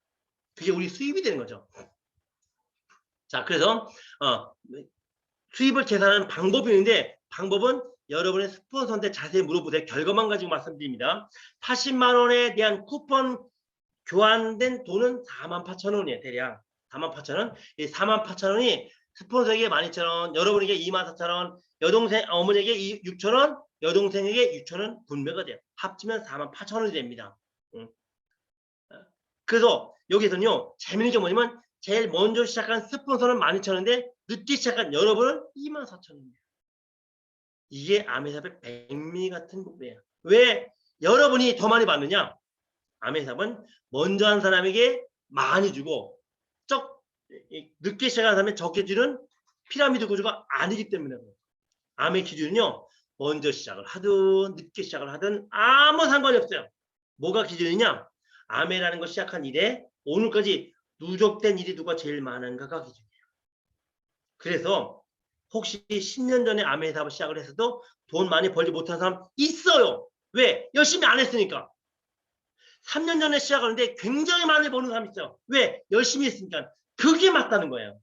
그게 우리 수입이 되는 거죠. 자, 그래서 수입을 계산하는 방법이 있는데 방법은 여러분의 스폰서한테 자세히 물어보세요. 결과만 가지고 말씀드립니다. 80만 원에 대한 쿠폰 교환된 돈은 48,000원이에요. 대략 48,000원. 이 48,000원이 스폰서에게 12,000원, 여러분에게 24,000원, 여동생 어머니에게 6,000원, 여동생에게 6,000원 분배가 돼요. 합치면 48,000원이 됩니다. 그래서 여기서는요, 재밌는 게 뭐냐면 제일 먼저 시작한 스폰서는 12,000원인데 늦게 시작한 여러분은 24,000원입니다. 이게 아메삽의 백미 같은 부분이에요. 왜 여러분이 더 많이 받느냐? 아메삽은 먼저 한 사람에게 많이 주고 늦게 시작한 사람에 적게 주는 피라미드 구조가 아니기 때문에 암의 기준은요, 먼저 시작을 하든 늦게 시작을 하든 아무 상관이 없어요. 뭐가 기준이냐? 암회라는 거 시작한 이래 오늘까지 누적된 일이 누가 제일 많은가가 기준이에요. 그래서 혹시 10년 전에 암회 사업을 시작을 했어도 돈 많이 벌지 못한 사람 있어요. 왜? 열심히 안 했으니까. 3년 전에 시작하는데 굉장히 많이 버는 사람이 있어요. 왜? 열심히 했으니까. 그게 맞다는 거예요.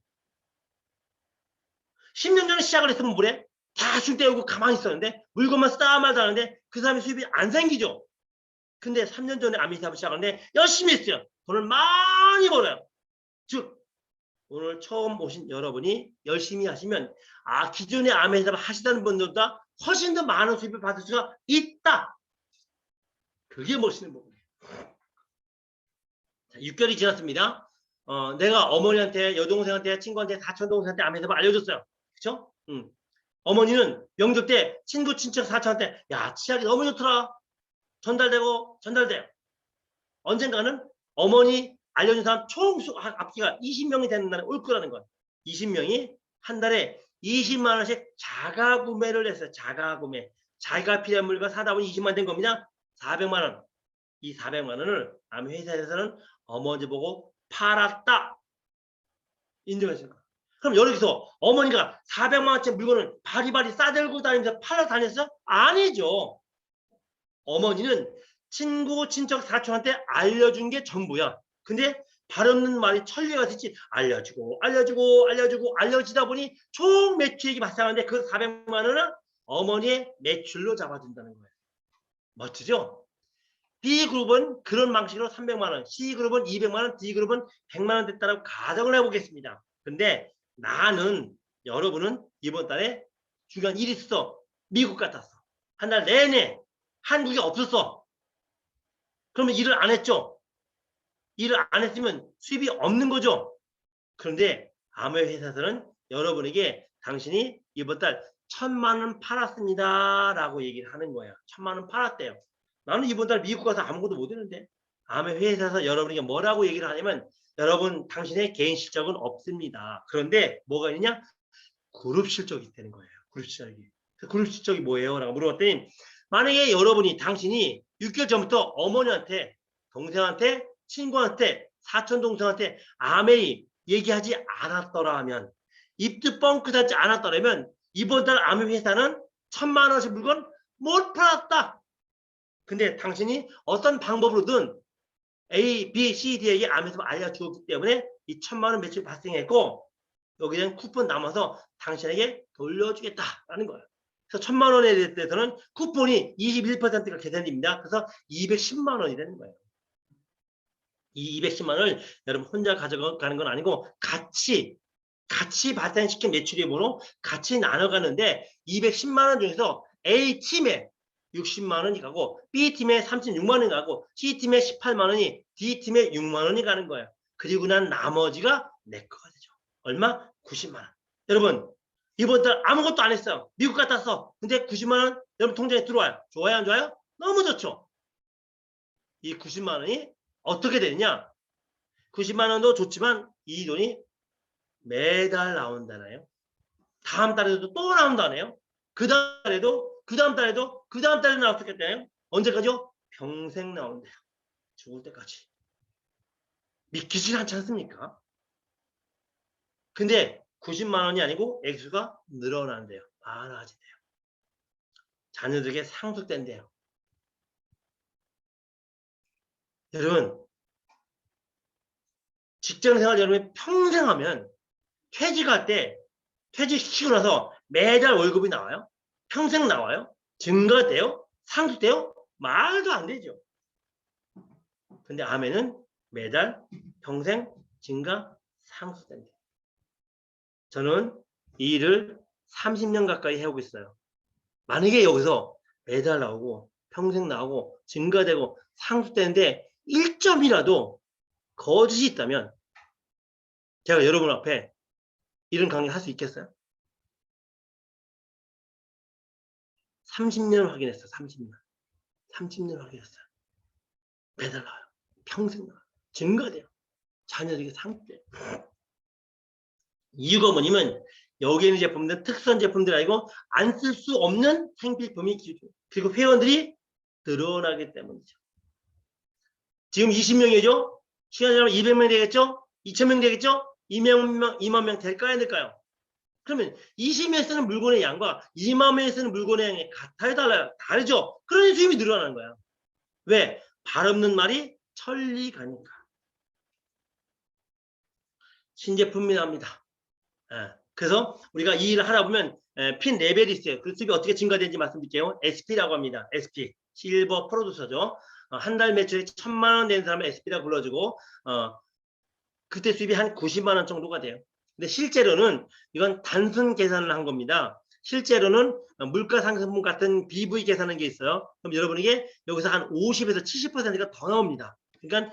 10년 전에 시작을 했으면 뭐래? 대충 떼우고 가만히 있었는데 물건만 쌓아마다 하는데 그 사람의 수입이 안 생기죠. 근데 3년 전에 아미 사업을 시작하는데 열심히 했어요. 돈을 많이 벌어요. 즉 오늘 처음 오신 여러분이 열심히 하시면 기존에 아미 사업 하시던 분들보다 훨씬 더 많은 수입을 받을 수가 있다. 그게 멋있는 부분이에요. 자, 6개월이 지났습니다. 내가 어머니한테, 여동생한테, 친구한테, 사촌동생한테 암해서 알려줬어요. 그쵸? 어머니는 명절 때 친구, 친척, 사촌한테 야, 치약이 너무 좋더라. 전달돼요. 언젠가는 어머니 알려준 사람 총 앞뒤가 20명이 되는 날에 올 거라는 거예요. 20명이 한 달에 20만 원씩 자가 구매를 했어요. 자가 구매. 자기가 필요한 물건 사다 보니 20만 원 된 겁니다. 400만 원. 이 400만 원을 아무 회사에서는 어머니 보고 팔았다. 인정하시는 거예요. 그럼 여기서 어머니가 400만 원짜리 물건을 바리바리 싸들고 다니면서 팔아 다녔어? 아니죠. 어머니는 친구, 친척, 사촌한테 알려준 게 전부야. 근데 발 없는 말이 천리가 됐지. 알려지다 보니 총 매출액이 발생하는데 그 400만 원은 어머니의 매출로 잡아준다는 거예요. 멋지죠? B그룹은 그런 방식으로 300만 원, C그룹은 200만 원, D그룹은 100만 원 됐다고 가정을 해보겠습니다. 근데 나는, 여러분은 이번 달에 중요한 일이 있어. 미국 갔다 왔어. 한 달 내내 한국에 없었어. 그러면 일을 안 했죠? 일을 안 했으면 수입이 없는 거죠? 그런데 아무의 회사에서는 여러분에게 당신이 이번 달 1000만 원 팔았습니다 라고 얘기를 하는 거예요. 1000만 원 팔았대요. 나는 이번 달 미국 가서 아무것도 못 했는데, 아무의 회사에서 여러분에게 뭐라고 얘기를 하냐면, 여러분 당신의 개인 실적은 없습니다. 그런데 뭐가 있냐? 그룹 실적이 있다는 거예요. 그룹 실적이. 그룹 실적이 뭐예요? 라고 물어봤더니, 만약에 여러분이, 당신이 6개월 전부터 어머니한테, 동생한테, 친구한테, 사촌동생한테 아메이 얘기하지 않았더라 하면, 입도 뻥끗 하지 않았더라면 이번 달 아메 회사는 1000만 원씩 물건 못 팔았다. 근데 당신이 어떤 방법으로든 A, B, C, D에게 아메에서 알려주었기 때문에 이 1000만 원 매출이 발생했고, 여기는 쿠폰 남아서 당신에게 돌려주겠다라는 거예요. 그래서 1000만 원에 대해서는 쿠폰이 21%가 계산됩니다. 그래서 210만 원이 되는 거예요. 이 210만 원을 여러분 혼자 가져가는 건 아니고 같이 발생시킨 매출액으로 같이 나눠가는데, 210만 원 중에서 A팀에 60만 원이 가고, B팀에 36만 원이 가고, C팀에 18만 원이, D팀에 6만 원이 가는 거예요. 그리고 난 나머지가 내 거가 되죠. 얼마? 90만 원. 여러분 이번 달 아무것도 안 했어요. 미국 갔다 왔어. 근데 90만 원 여러분 통장에 들어와요. 좋아요, 안 좋아요? 너무 좋죠. 이 90만 원이 어떻게 되느냐? 90만 원도 좋지만 이 돈이 매달 나온다나요? 다음 달에도 또 나온다네요. 그 다음 달에도 나왔겠다네요. 언제까지요? 평생 나온대요. 죽을 때까지. 믿기지 않지 않습니까? 근데 90만 원이 아니고 액수가 늘어난대요. 많아진대요. 자녀들에게 상속된대요. 여러분, 직장생활 여러분이 평생 하면 퇴직할 때, 퇴직시키고 나서 매달 월급이 나와요? 평생 나와요? 증가돼요? 상속돼요? 말도 안 되죠. 근데 아멘은 매달 평생 증가 상속된대요. 저는 이 일을 30년 가까이 해오고 있어요. 만약에 여기서 매달 나오고 평생 나오고 증가되고 상속되는데 1점이라도 거짓이 있다면 제가 여러분 앞에 이런 강의 할 수 있겠어요? 30년 확인했어요. 30년 확인했어요. 매달 나와요. 평생 나와요. 증가돼요. 자녀들에게 상속돼요. 이유가 뭐냐면 여기 있는 제품들은 특수한 제품들 아니고 안 쓸 수 없는 생필품이 기준, 그리고 회원들이 늘어나기 때문이죠. 지금 20명이죠? 시간 지나면 200명 되겠죠? 2000명 되겠죠? 2만 명 될까요? 안 될까요? 그러면 20명에 쓰는 물건의 양과 2만 명에 쓰는 물건의 양이 같아요? 달라요? 다르죠? 그러니 수입이 늘어나는 거야. 왜? 발 없는 말이 천리 가니까. 신제품이 나옵니다. 그래서 우리가 이 일을 하다 보면 핀 레벨이 있어요. 그 수입이 어떻게 증가되는지 말씀드릴게요. SP라고 합니다. SP, 실버 프로듀서죠. 한 달 매출이 1000만 원 되는 사람을 SP라고 불러주고, 그때 수입이 한 90만 원 정도가 돼요. 근데 실제로는 이건 단순 계산을 한 겁니다. 실제로는 물가상승분 같은 BV 계산하는 게 있어요. 그럼 여러분에게 여기서 한 50에서 70%가 더 나옵니다. 그러니까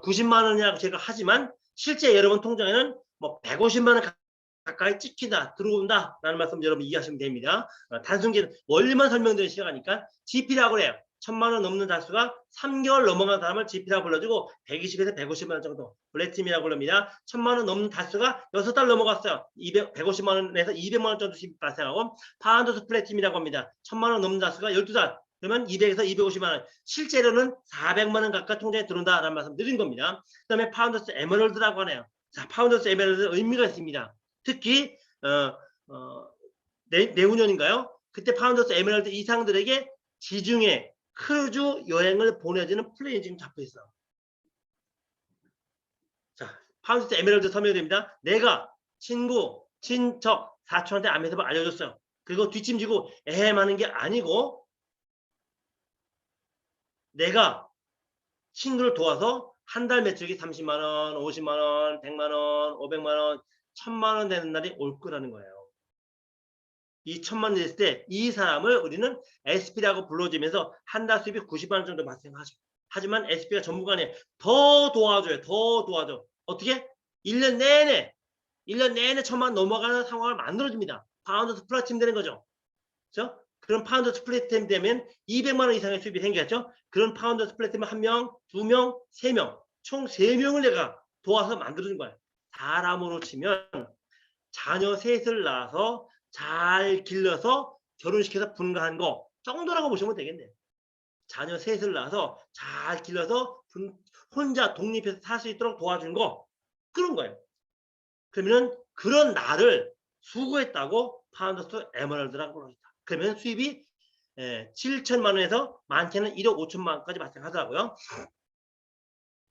90만 원이라고 제가 하지만 실제 여러분 통장에는 뭐 150만 원 가까이 찍힌다, 들어온다 라는 말씀 여러분 이해하시면 됩니다. 단순히 원리만 설명드리는 시간이니까 GP라고 해요. 1000만 원 넘는 달수가 3개월 넘어간 사람을 GP라고 불러주고 120에서 150만 원 정도 블랙팀이라고 부릅니다. 1000만 원 넘는 달수가 6달 넘어갔어요. 150만 원에서 200만 원 정도씩 발생하고 파운드스 플랫팀이라고 합니다. 1000만 원 넘는 달수가 12달 그러면 200에서 250만 원 실제로는 400만 원 가까이 통장에 들어온다라는 말씀 드린 겁니다. 그 다음에 파운드스 에메랄드라고 하네요. 자, 파운드스 에메랄드 의미가 있습니다. 특히 내후년인가요? 그때 파운더스 에메랄드 이상들에게 지중해 크루즈 여행을 보내주는 플랜이 지금 잡혀 있어. 자, 파운더스 에메랄드 설명됩니다. 내가 친구, 친척, 사촌한테 안면서만 알려줬어요. 그리고 뒷짐지고 에헴하는 게 아니고 내가 친구를 도와서 한 달 매출이 30만 원, 50만 원, 100만 원, 500만 원, 1000만 원 되는 날이 올 거라는 거예요. 이 1000만 원 됐을 때 이 사람을 우리는 SP라고 불러주면서 한 달 수입이 90만 원 정도 발생하죠. 하지만 SP가 전부가 아니에요. 더 도와줘요. 더 도와줘. 어떻게? 1년 내내 1000만 원 넘어가는 상황을 만들어줍니다. 파운드스 플러팀 되는 거죠. 그렇죠? 그런 파운더스 플랫팀 되면 200만 원 이상의 수입이 생겼죠. 그런 파운더스 플랫팀을 1명, 2명, 3명, 총 3명을 내가 도와서 만들어준 거예요. 사람으로 치면 자녀 셋을 낳아서 잘 길러서 결혼시켜서 분가한 거 정도라고 보시면 되겠네요. 자녀 셋을 낳아서 잘 길러서 혼자 독립해서 살 수 있도록 도와준 거 그런 거예요. 그러면 그런 나를 수고했다고 파운더스 에메랄드라고 그럽니다. 그러면 수입이 7천만 원에서 많게는 1억 5천만 원까지 발생하더라고요.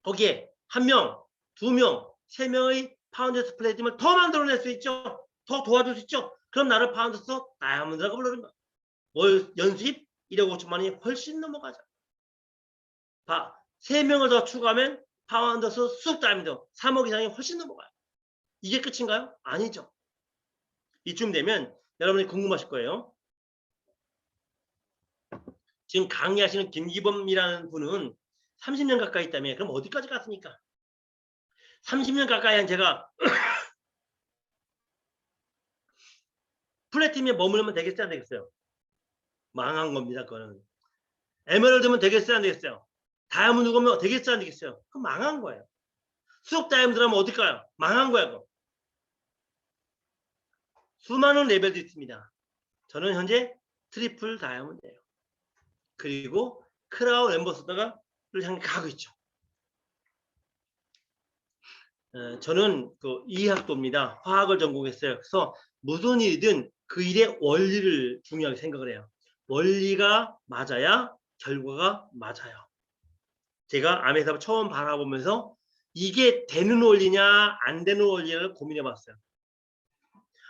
거기에 1명, 2명, 3명의 파운더스 플래티넘을 더 만들어낼 수 있죠. 더 도와줄 수 있죠. 그럼 나를 파운더스 다이아몬드라고 부르는 거야. 월 연수입 1억 5천만 원이 훨씬 넘어가죠. 봐, 3명을 더 추가하면 파운더스 쑥 다이아몬드 3억 이상이 훨씬 넘어가요. 이게 끝인가요? 아니죠. 이쯤 되면 여러분이 궁금하실 거예요. 지금 강의하시는 김기범이라는 분은 30년 가까이 있다며 그럼 어디까지 갔습니까? 30년 가까이 한 제가 플래티넘에 머물면 되겠어요? 안 되겠어요? 망한 겁니다. 그거는. 에메랄드면 되겠어요? 안 되겠어요? 다이아몬드 가면 되겠어요? 안 되겠어요? 그럼 망한 거예요. 수억 다이아몬드라면 어딜까요? 망한 거야. 그거. 수많은 레벨도 있습니다. 저는 현재 트리플 다이아몬드예요. 그리고 크라운 엠버서더를 향해 가고 있죠. 저는 그 이해학도입니다. 화학을 전공했어요. 그래서 무슨 일이든 그 일의 원리를 중요하게 생각을 해요. 원리가 맞아야 결과가 맞아요. 제가 암에서 처음 바라보면서 이게 되는 원리냐 안 되는 원리를 고민해 봤어요.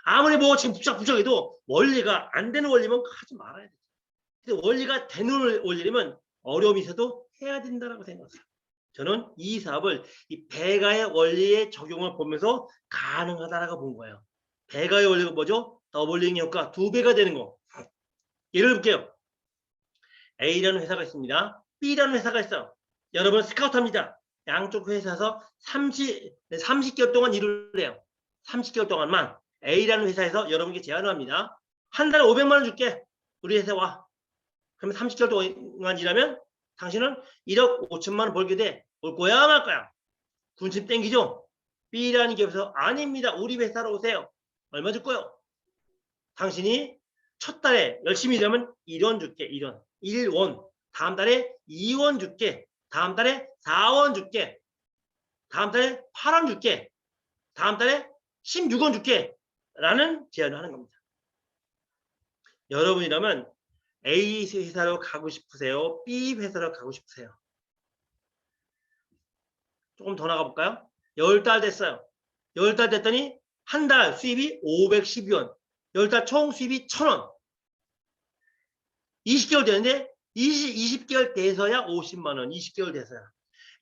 아무리 뭐 지금 부쩍부쩍해도 원리가 안 되는 원리면 하지 말아야 돼요. 근데 원리가 되는 원리라면 어려움이 있어도 해야 된다고 생각해요. 저는 이 사업을 이 배가의 원리의 적용을 보면서 가능하다라고 본 거예요. 배가의 원리가 뭐죠? 더블링 효과 2배가 되는 거. 예를 들게요. A라는 회사가 있습니다. B라는 회사가 있어요. 여러분 스카우트합니다. 양쪽 회사에서 30개월 동안 일을 해요. 30개월 동안만 A라는 회사에서 여러분께 제안을 합니다. 한 달에 500만 원 줄게. 우리 회사 와. 그러면 30개월 동안 일하면 당신은 1억 5천만 원 벌게 돼. 올 거야 말 거야? 군침 땡기죠? B라는 기업에서 아닙니다. 우리 회사로 오세요. 얼마 줄 거요? 당신이 첫 달에 열심히 일하면 1원 줄게. 1원. 1원. 다음 달에 2원 줄게. 다음 달에 4원 줄게. 다음 달에 8원 줄게. 다음 달에 16원 줄게. 라는 제안을 하는 겁니다. 여러분이라면 A 회사로 가고 싶으세요? B 회사로 가고 싶으세요? 조금 더 나가볼까요? 10달 됐어요. 10달 됐더니 한 달 수입이 512원. 10달 총 수입이 1000원. 20개월 되는데 20개월 돼서야 50만 원. 20개월 돼서야.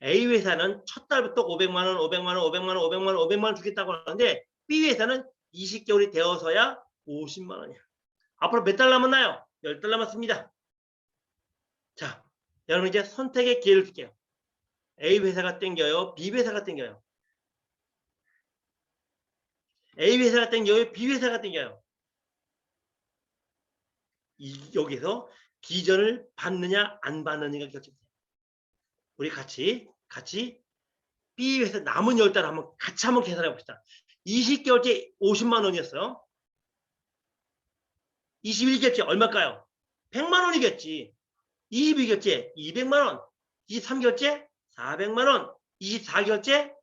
A 회사는 첫 달부터 500만 원, 500만 원, 500만 원, 500만 원, 500만 원 주겠다고 하는데 B 회사는 20개월이 되어서야 50만 원이야. 앞으로 몇 달 남았나요? 10달 남았습니다. 자, 여러분 이제 선택의 기회를 줄게요. A 회사가 땡겨요? B 회사가 땡겨요? A 회사가 땡겨요? B 회사가 땡겨요? 여기서 비전을 받느냐 안 받느냐가 결정돼요. 우리 같이 B 회사 남은 10달 같이 한번 계산해 봅시다. 20개월째 50만 원이었어요. 21개월째 얼마일까요? 100만 원이겠지. 22개월째 200만 원. 23개월째 400만 원. 24개월째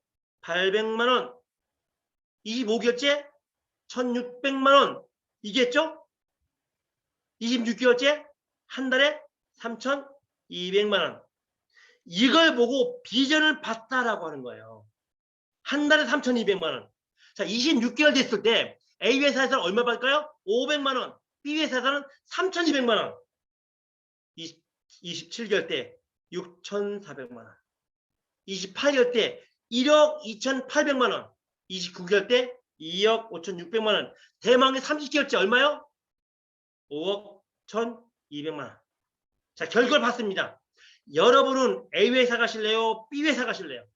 800만 원. 25개월째 1600만 원. 이겠죠? 26개월째 한 달에 3200만 원. 이걸 보고 비전을 봤다라고 하는 거예요. 한 달에 3200만 원. 자, 26개월 됐을 때 A 회사에서는 얼마 받을까요? 500만 원. B 회사에서는 3200만 원. 27개월 때 6400만 원. 28개월 때 1억 2800만 원. 29개월 때 2억 5600만 원. 대망의 30개월째 얼마요? 5억 1200만 원. 자, 결과를 봤습니다. 여러분은 A 회사 가실래요? B 회사 가실래요?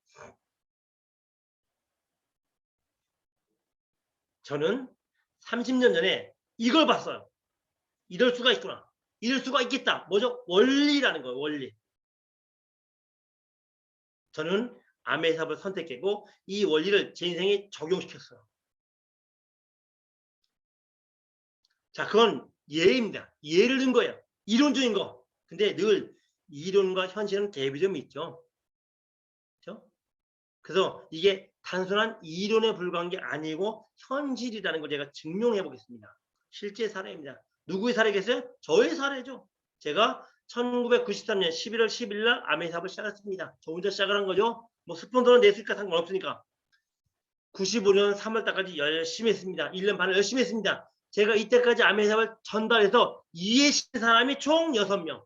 저는 30년 전에 이걸 봤어요. 이럴 수가 있구나. 이럴 수가 있겠다. 뭐죠? 원리라는 거예요. 원리. 저는 아메사업을 선택했고 이 원리를 제 인생에 적용시켰어요. 자, 그건 예입니다. 예를 든 거예요. 이론적인 거. 근데 늘 이론과 현실은 갭이 좀 있죠. 그렇죠? 그래서 이게 단순한 이론에 불과한 게 아니고 현실이라는 걸 제가 증명해 보겠습니다. 실제 사례입니다. 누구의 사례겠어요? 저의 사례죠. 제가 1993년 11월 10일 날 아메사업을 시작했습니다. 저 혼자 시작을 한 거죠. 뭐 스폰서는 냈을까 상관없으니까. 95년 3월 달까지 열심히 했습니다. 1년 반을 열심히 했습니다. 제가 이때까지 아메사업을 전달해서 이해시킨 사람이 총 6명.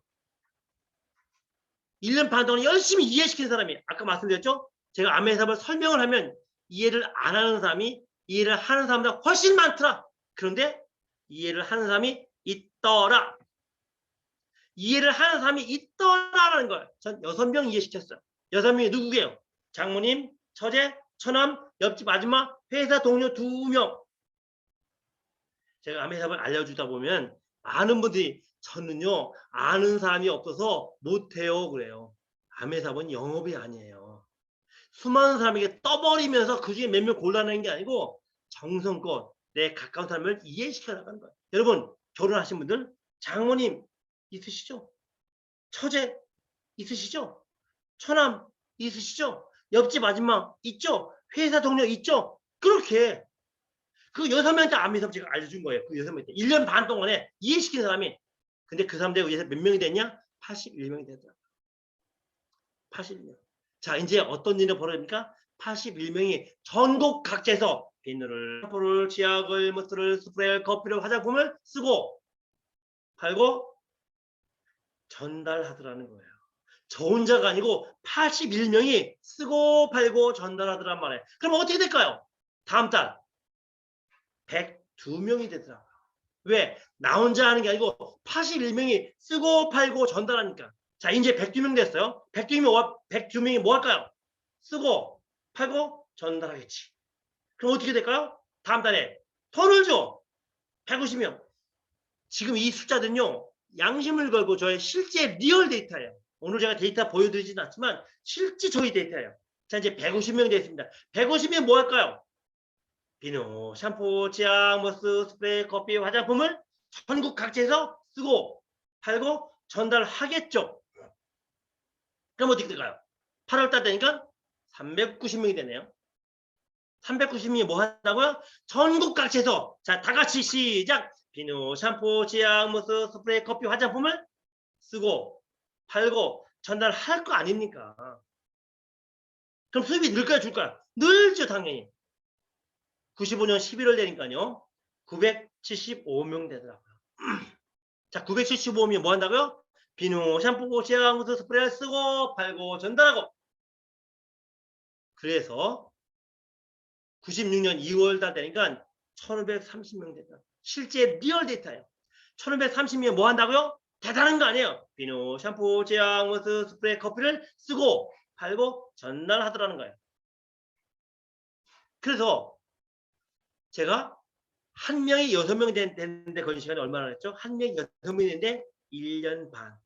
1년 반 동안 열심히 이해시킨 사람이 아까 말씀드렸죠? 제가 아메사업을 설명을 하면 이해를 안 하는 사람이 이해를 하는 사람보다 훨씬 많더라. 그런데 이해를 하는 사람이 있더라. 이해를 하는 사람이 있더라라는 걸 전 6명 이해시켰어요. 6명이 누구게요? 장모님, 처제, 처남, 옆집 아줌마, 회사 동료 2명. 제가 아메사업을 알려주다 보면 많은 분들이 저는요 아는 사람이 없어서 못해요 그래요. 아메사업은 영업이 아니에요. 수많은 사람에게 떠버리면서 그중에 몇 명 골라내는 게 아니고 정성껏 내 가까운 사람을 이해시켜 나가는 거예요. 여러분 결혼하신 분들 장모님 있으시죠? 처제 있으시죠? 처남 있으시죠? 옆집 아줌마 있죠? 회사 동료 있죠? 그렇게 그 6명 다 아메사업 제가 알려준 거예요. 그 6명 때 1년 반 동안에 이해시킨 사람이. 근데 그 사람들에 의해서 몇 명이 됐냐? 81명이 되더라고요. 81명. 자, 이제 어떤 일이 벌어집니까? 81명이 전국 각지에서 비누를, 샴푸를, 치약을, 머스를, 스프레이를, 커피를, 화장품을 쓰고 팔고 전달하더라는 거예요. 저 혼자가 아니고 81명이 쓰고 팔고 전달하더란 말이에요. 그럼 어떻게 될까요? 다음 달 102명이 되더라고요. 왜? 나 혼자 하는 게 아니고 81명이 쓰고 팔고 전달하니까. 자, 이제 102명 됐어요. 102명이 뭐 할까요? 쓰고 팔고 전달하겠지. 그럼 어떻게 될까요? 다음 달에 돈을 줘. 150명. 지금 이 숫자들은요. 양심을 걸고 저의 실제 리얼 데이터예요. 오늘 제가 데이터 보여드리진 않지만 실제 저희 데이터예요. 자, 이제 150명 됐습니다. 150명 뭐 할까요? 비누, 샴푸, 치약, 머스, 스프레이, 커피, 화장품을 전국 각지에서 쓰고 팔고 전달하겠죠. 그럼 어떻게 될까요? 8월달 되니까 390명이 되네요. 390명이 뭐 한다고요? 전국 각지에서 자, 다 같이 시작! 비누, 샴푸, 치약, 머스, 스프레이, 커피, 화장품을 쓰고 팔고 전달할 거 아닙니까? 그럼 수입이 늘까요? 줄까요? 늘죠, 당연히. 95년 11월 되니까요. 975명 되더라고요. 자, 975명이 뭐 한다고요? 비누, 샴푸, 치약, 무스, 스프레이를 쓰고 팔고 전달하고. 그래서 96년 2월 달 되니까 1530명 됐다. 실제 리얼 데이터예요. 1530명 뭐 한다고요? 대단한 거 아니에요. 비누, 샴푸, 제약, 무스, 스프레이, 커피를 쓰고 팔고 전달하더라는 거예요. 그래서 제가 한 명이 6명 되는데 걸린 시간이 얼마나 했죠? 한 명이 6명인데 1년 반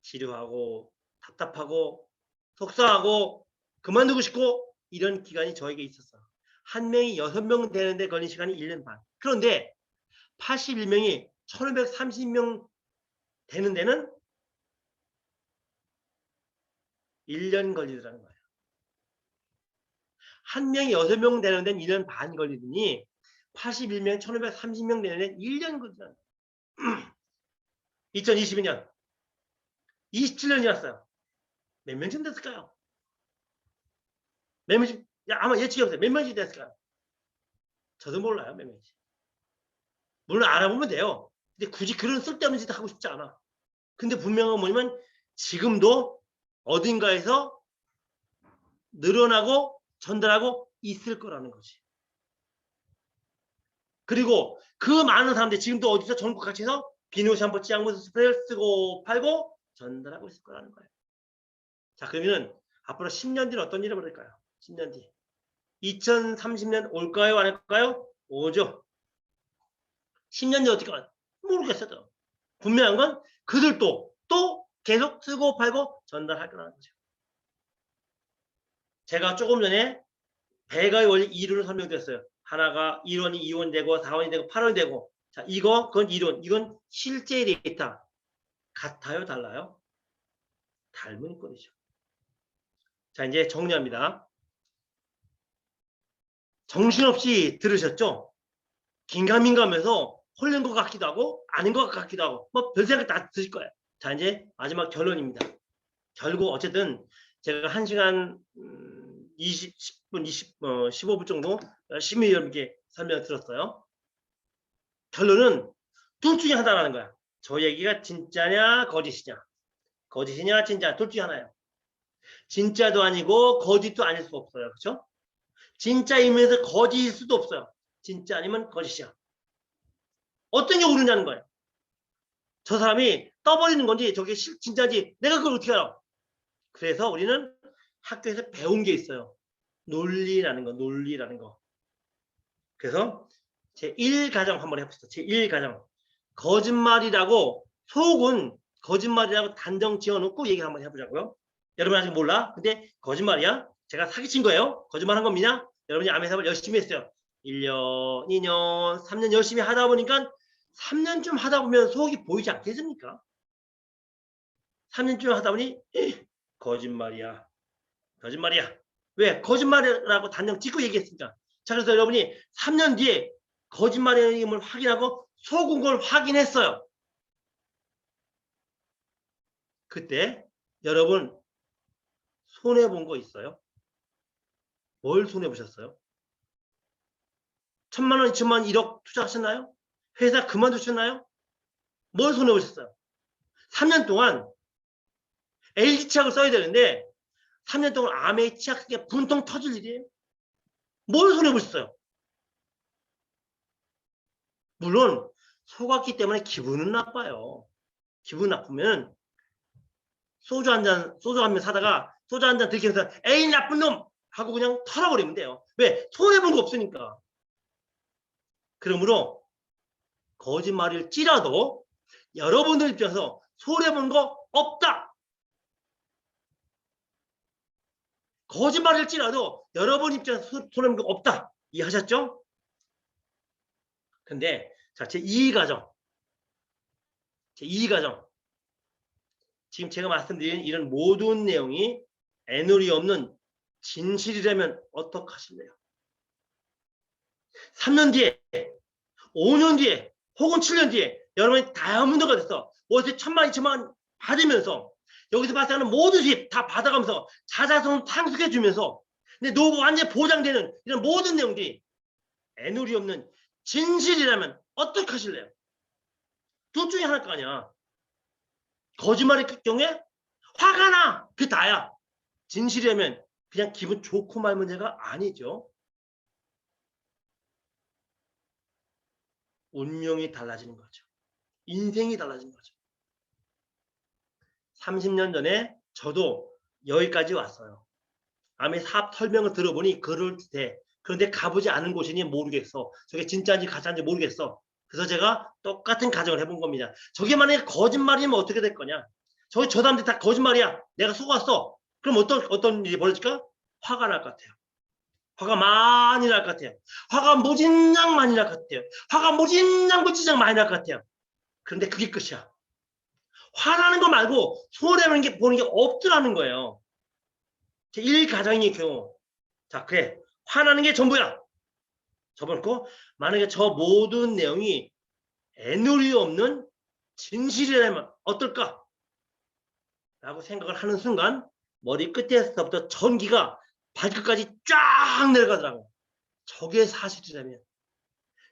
지루하고 답답하고 속상하고 그만두고 싶고 이런 기간이 저에게 있었어요. 한 명이 6명 되는데 걸린 시간이 1년 반. 그런데 81명이 1530명 되는 데는 1년 걸리더라는 거예요. 한 명이 6명 되는 데는 1년 반 걸리더니 81명, 1530명 되는 데는 1년 걸리더라는 거예요. 2022년, 27년이었어요. 몇 명쯤 됐을까요? 몇 명쯤, 아마 예측이 없어요. 몇 명쯤 됐을까요? 저도 몰라요, 몇 명인지. 물론 알아보면 돼요. 근데 굳이 그런 쓸데없는 짓 하고 싶지 않아. 근데 분명한 뭐냐면 지금도 어딘가에서 늘어나고 전달하고 있을 거라는 거지. 그리고 그 많은 사람들이 지금도 어디서 전국 각지에서 비누, 샴푸, 치약물, 스프레이를 쓰고 팔고 전달하고 있을 거라는 거예요. 자, 그러면 앞으로 10년 뒤는 어떤 일이 벌어질까요? 10년 뒤. 2030년 올까요? 안 올까요? 오죠. 10년 뒤 어떻게 할까요? 모르겠어요. 분명한 건 그들도 또 계속 쓰고 팔고 전달할 거라는 거죠. 제가 조금 전에 배가의 원리 2론을 설명드렸어요. 하나가 1원이 2원 되고 4원이 되고 8원이 되고 자 그건 2론. 이건 실제 데이터. 같아요? 달라요? 닮은 꼴이죠. 자 이제 정리합니다. 정신없이 들으셨죠? 긴가민가하면서 홀린 것 같기도 하고 아닌 것 같기도 하고 뭐 별생각 다 드실 거예요. 자 이제 마지막 결론입니다. 결국 어쨌든 제가 1시간 10분, 15분 정도 열심히 여러분께 설명을 들었어요. 결론은 둘 중에 하나라는 거야. 저 얘기가 진짜냐 거짓이냐. 거짓이냐 진짜 둘 중에 하나예요. 진짜도 아니고 거짓도 아닐 수가 없어요. 그렇죠? 진짜이면서 거짓일 수도 없어요. 진짜 아니면 거짓이야. 어떤 게 옳으냐는 거예요. 저 사람이 떠버리는 건지 저게 진짜인지 내가 그걸 어떻게 알아. 그래서 우리는 학교에서 배운 게 있어요. 논리라는 거. 논리라는 거. 그래서 제1가정 한번 해봅시다. 제1가정. 거짓말이라고 속은 거짓말이라고 단정 지어놓고 얘기를 한번 해보자고요. 여러분 아직 몰라? 근데 거짓말이야? 제가 사기친 거예요? 거짓말한 겁니다. 여러분이 암해삽을 열심히 했어요. 1년, 2년, 3년 열심히 하다 보니까 3년쯤 하다 보면 속이 보이지 않겠습니까? 3년쯤 하다 보니 거짓말이야. 거짓말이야. 왜? 거짓말이라고 단정 짓고 얘기했으니까. 자, 그래서 여러분이 3년 뒤에 거짓말임을 확인하고 속은 걸 확인했어요. 그때 여러분 손해본 거 있어요? 뭘 손해보셨어요? 1,000만 원, 2천만 원, 1억 투자하셨나요? 회사 그만두셨나요? 뭘 손해보셨어요? 3년 동안 LG 치약을 써야 되는데 3년 동안 아메이 치약 쓰기가 분통 터질 일이에요. 뭘 손해보셨어요? 물론 속았기 때문에 기분은 나빠요. 기분 나쁘면 소주 한 명 사다가 소주 한 잔 들키면서 에이 나쁜 놈 하고 그냥 털어버리면 돼요. 왜? 손해본 거 없으니까. 그러므로 거짓말일지라도 여러분들 입장에서 손해본 거 없다. 거짓말일지라도 여러분 입장에서 손해본 거 없다. 이해하셨죠? 근데 자, 제2가정. 제2가정. 지금 제가 말씀드린 이런 모든 내용이 애누리 없는 진실이라면 어떡하실래요? 3년 뒤에 5년 뒤에 혹은 7년 뒤에 여러분이 다이아몬드가 돼서 월세 1,000만 2천만 받으면서 여기서 발생하는 모든 수입 다 받아가면서 자자손 상속해주면서 근데 노후 완전 보장되는 이런 모든 내용들이 애누리 없는 진실이라면 어떻게 하실래요? 둘 중에 하나일 거 아니야. 거짓말일 경우에 화가 나. 그게 다야. 진실이라면 그냥 기분 좋고 말 문제가 아니죠. 운명이 달라지는 거죠. 인생이 달라진 거죠. 30년 전에 저도 여기까지 왔어요. 암의 사업 설명을 들어보니 그럴듯해. 그런데 가보지 않은 곳이니 모르겠어. 저게 진짜인지 가짜인지 모르겠어. 그래서 제가 똑같은 가정을 해본 겁니다. 저게 만약에 거짓말이면 어떻게 될 거냐? 저 사람들이 다 거짓말이야. 내가 속았어. 그럼 어떤 일이 벌어질까? 화가 날 것 같아요. 화가 많이 날 것 같아요. 화가 무진장 많이 날 것 같아요. 화가 무진장 많이 날 것 같아요. 그런데 그게 끝이야. 화나는 거 말고 손해보는 게 보는 게 없더라는 거예요. 제 1가정의 경우. 자, 그래. 화나는 게 전부야. 접어놓고 만약에 저 모든 내용이 애누리 없는 진실이라면 어떨까? 라고 생각을 하는 순간 머리 끝에서부터 전기가 발끝까지 쫙 내려가더라고요. 저게 사실이라면,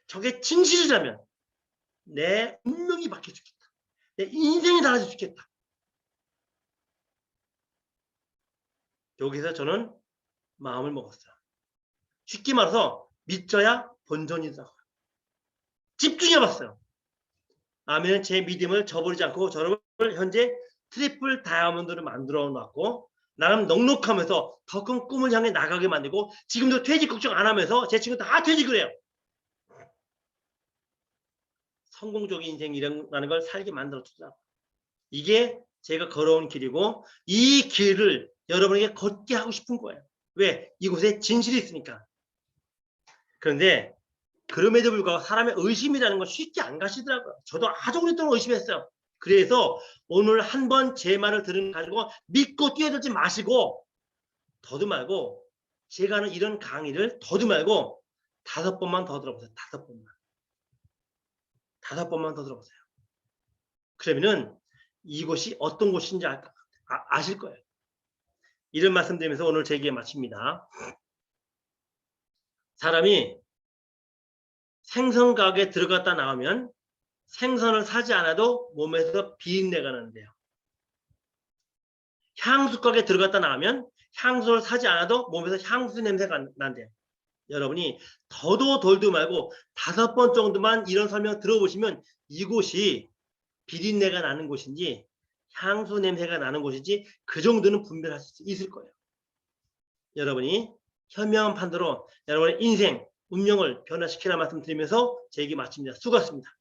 저게 진실이라면 내 운명이 바뀌어 죽겠다. 내 인생이 달라져 죽겠다. 여기서 저는 마음을 먹었어요. 쉽게 말해서 믿져야 본전이더라고요. 집중해봤어요. 아멘. 제 믿음을 저버리지 않고 저를 현재 트리플 다이아몬드를 만들어 놨고 나름 넉넉하면서 더 큰 꿈을 향해 나가게 만들고 지금도 퇴직 걱정 안 하면서 제 친구 다 퇴직을 해요. 성공적인 인생이라는 걸 살게 만들어주더라고요. 이게 제가 걸어온 길이고 이 길을 여러분에게 걷게 하고 싶은 거예요. 왜? 이곳에 진실이 있으니까. 그런데 그럼에도 불구하고 사람의 의심이라는 건 쉽게 안 가시더라고요. 저도 아주 오랫동안 의심했어요. 그래서 오늘 한번 제 말을 들은 가지고 믿고 뛰어들지 마시고 더듬말고 제가 하는 이런 강의를 더듬말고 5번만 더 들어보세요. 5번만. 5번만 더 들어보세요. 그러면은 이곳이 어떤 곳인지 아실 거예요. 이런 말씀 드리면서 오늘 제 얘기 마칩니다. 사람이 생선 가게에 들어갔다 나오면 생선을 사지 않아도 몸에서 비린내가 나는데요. 향수 가게에 들어갔다 나오면 향수를 사지 않아도 몸에서 향수 냄새가 난대요. 여러분이 더도 덜도 말고 5번 정도만 이런 설명 들어보시면 이곳이 비린내가 나는 곳인지 향수 냄새가 나는 곳인지 그 정도는 분별할 수 있을 거예요. 여러분이 현명한 판단으로 여러분의 인생, 운명을 변화시키라 말씀드리면서 제 얘기 마칩니다. 수고하셨습니다.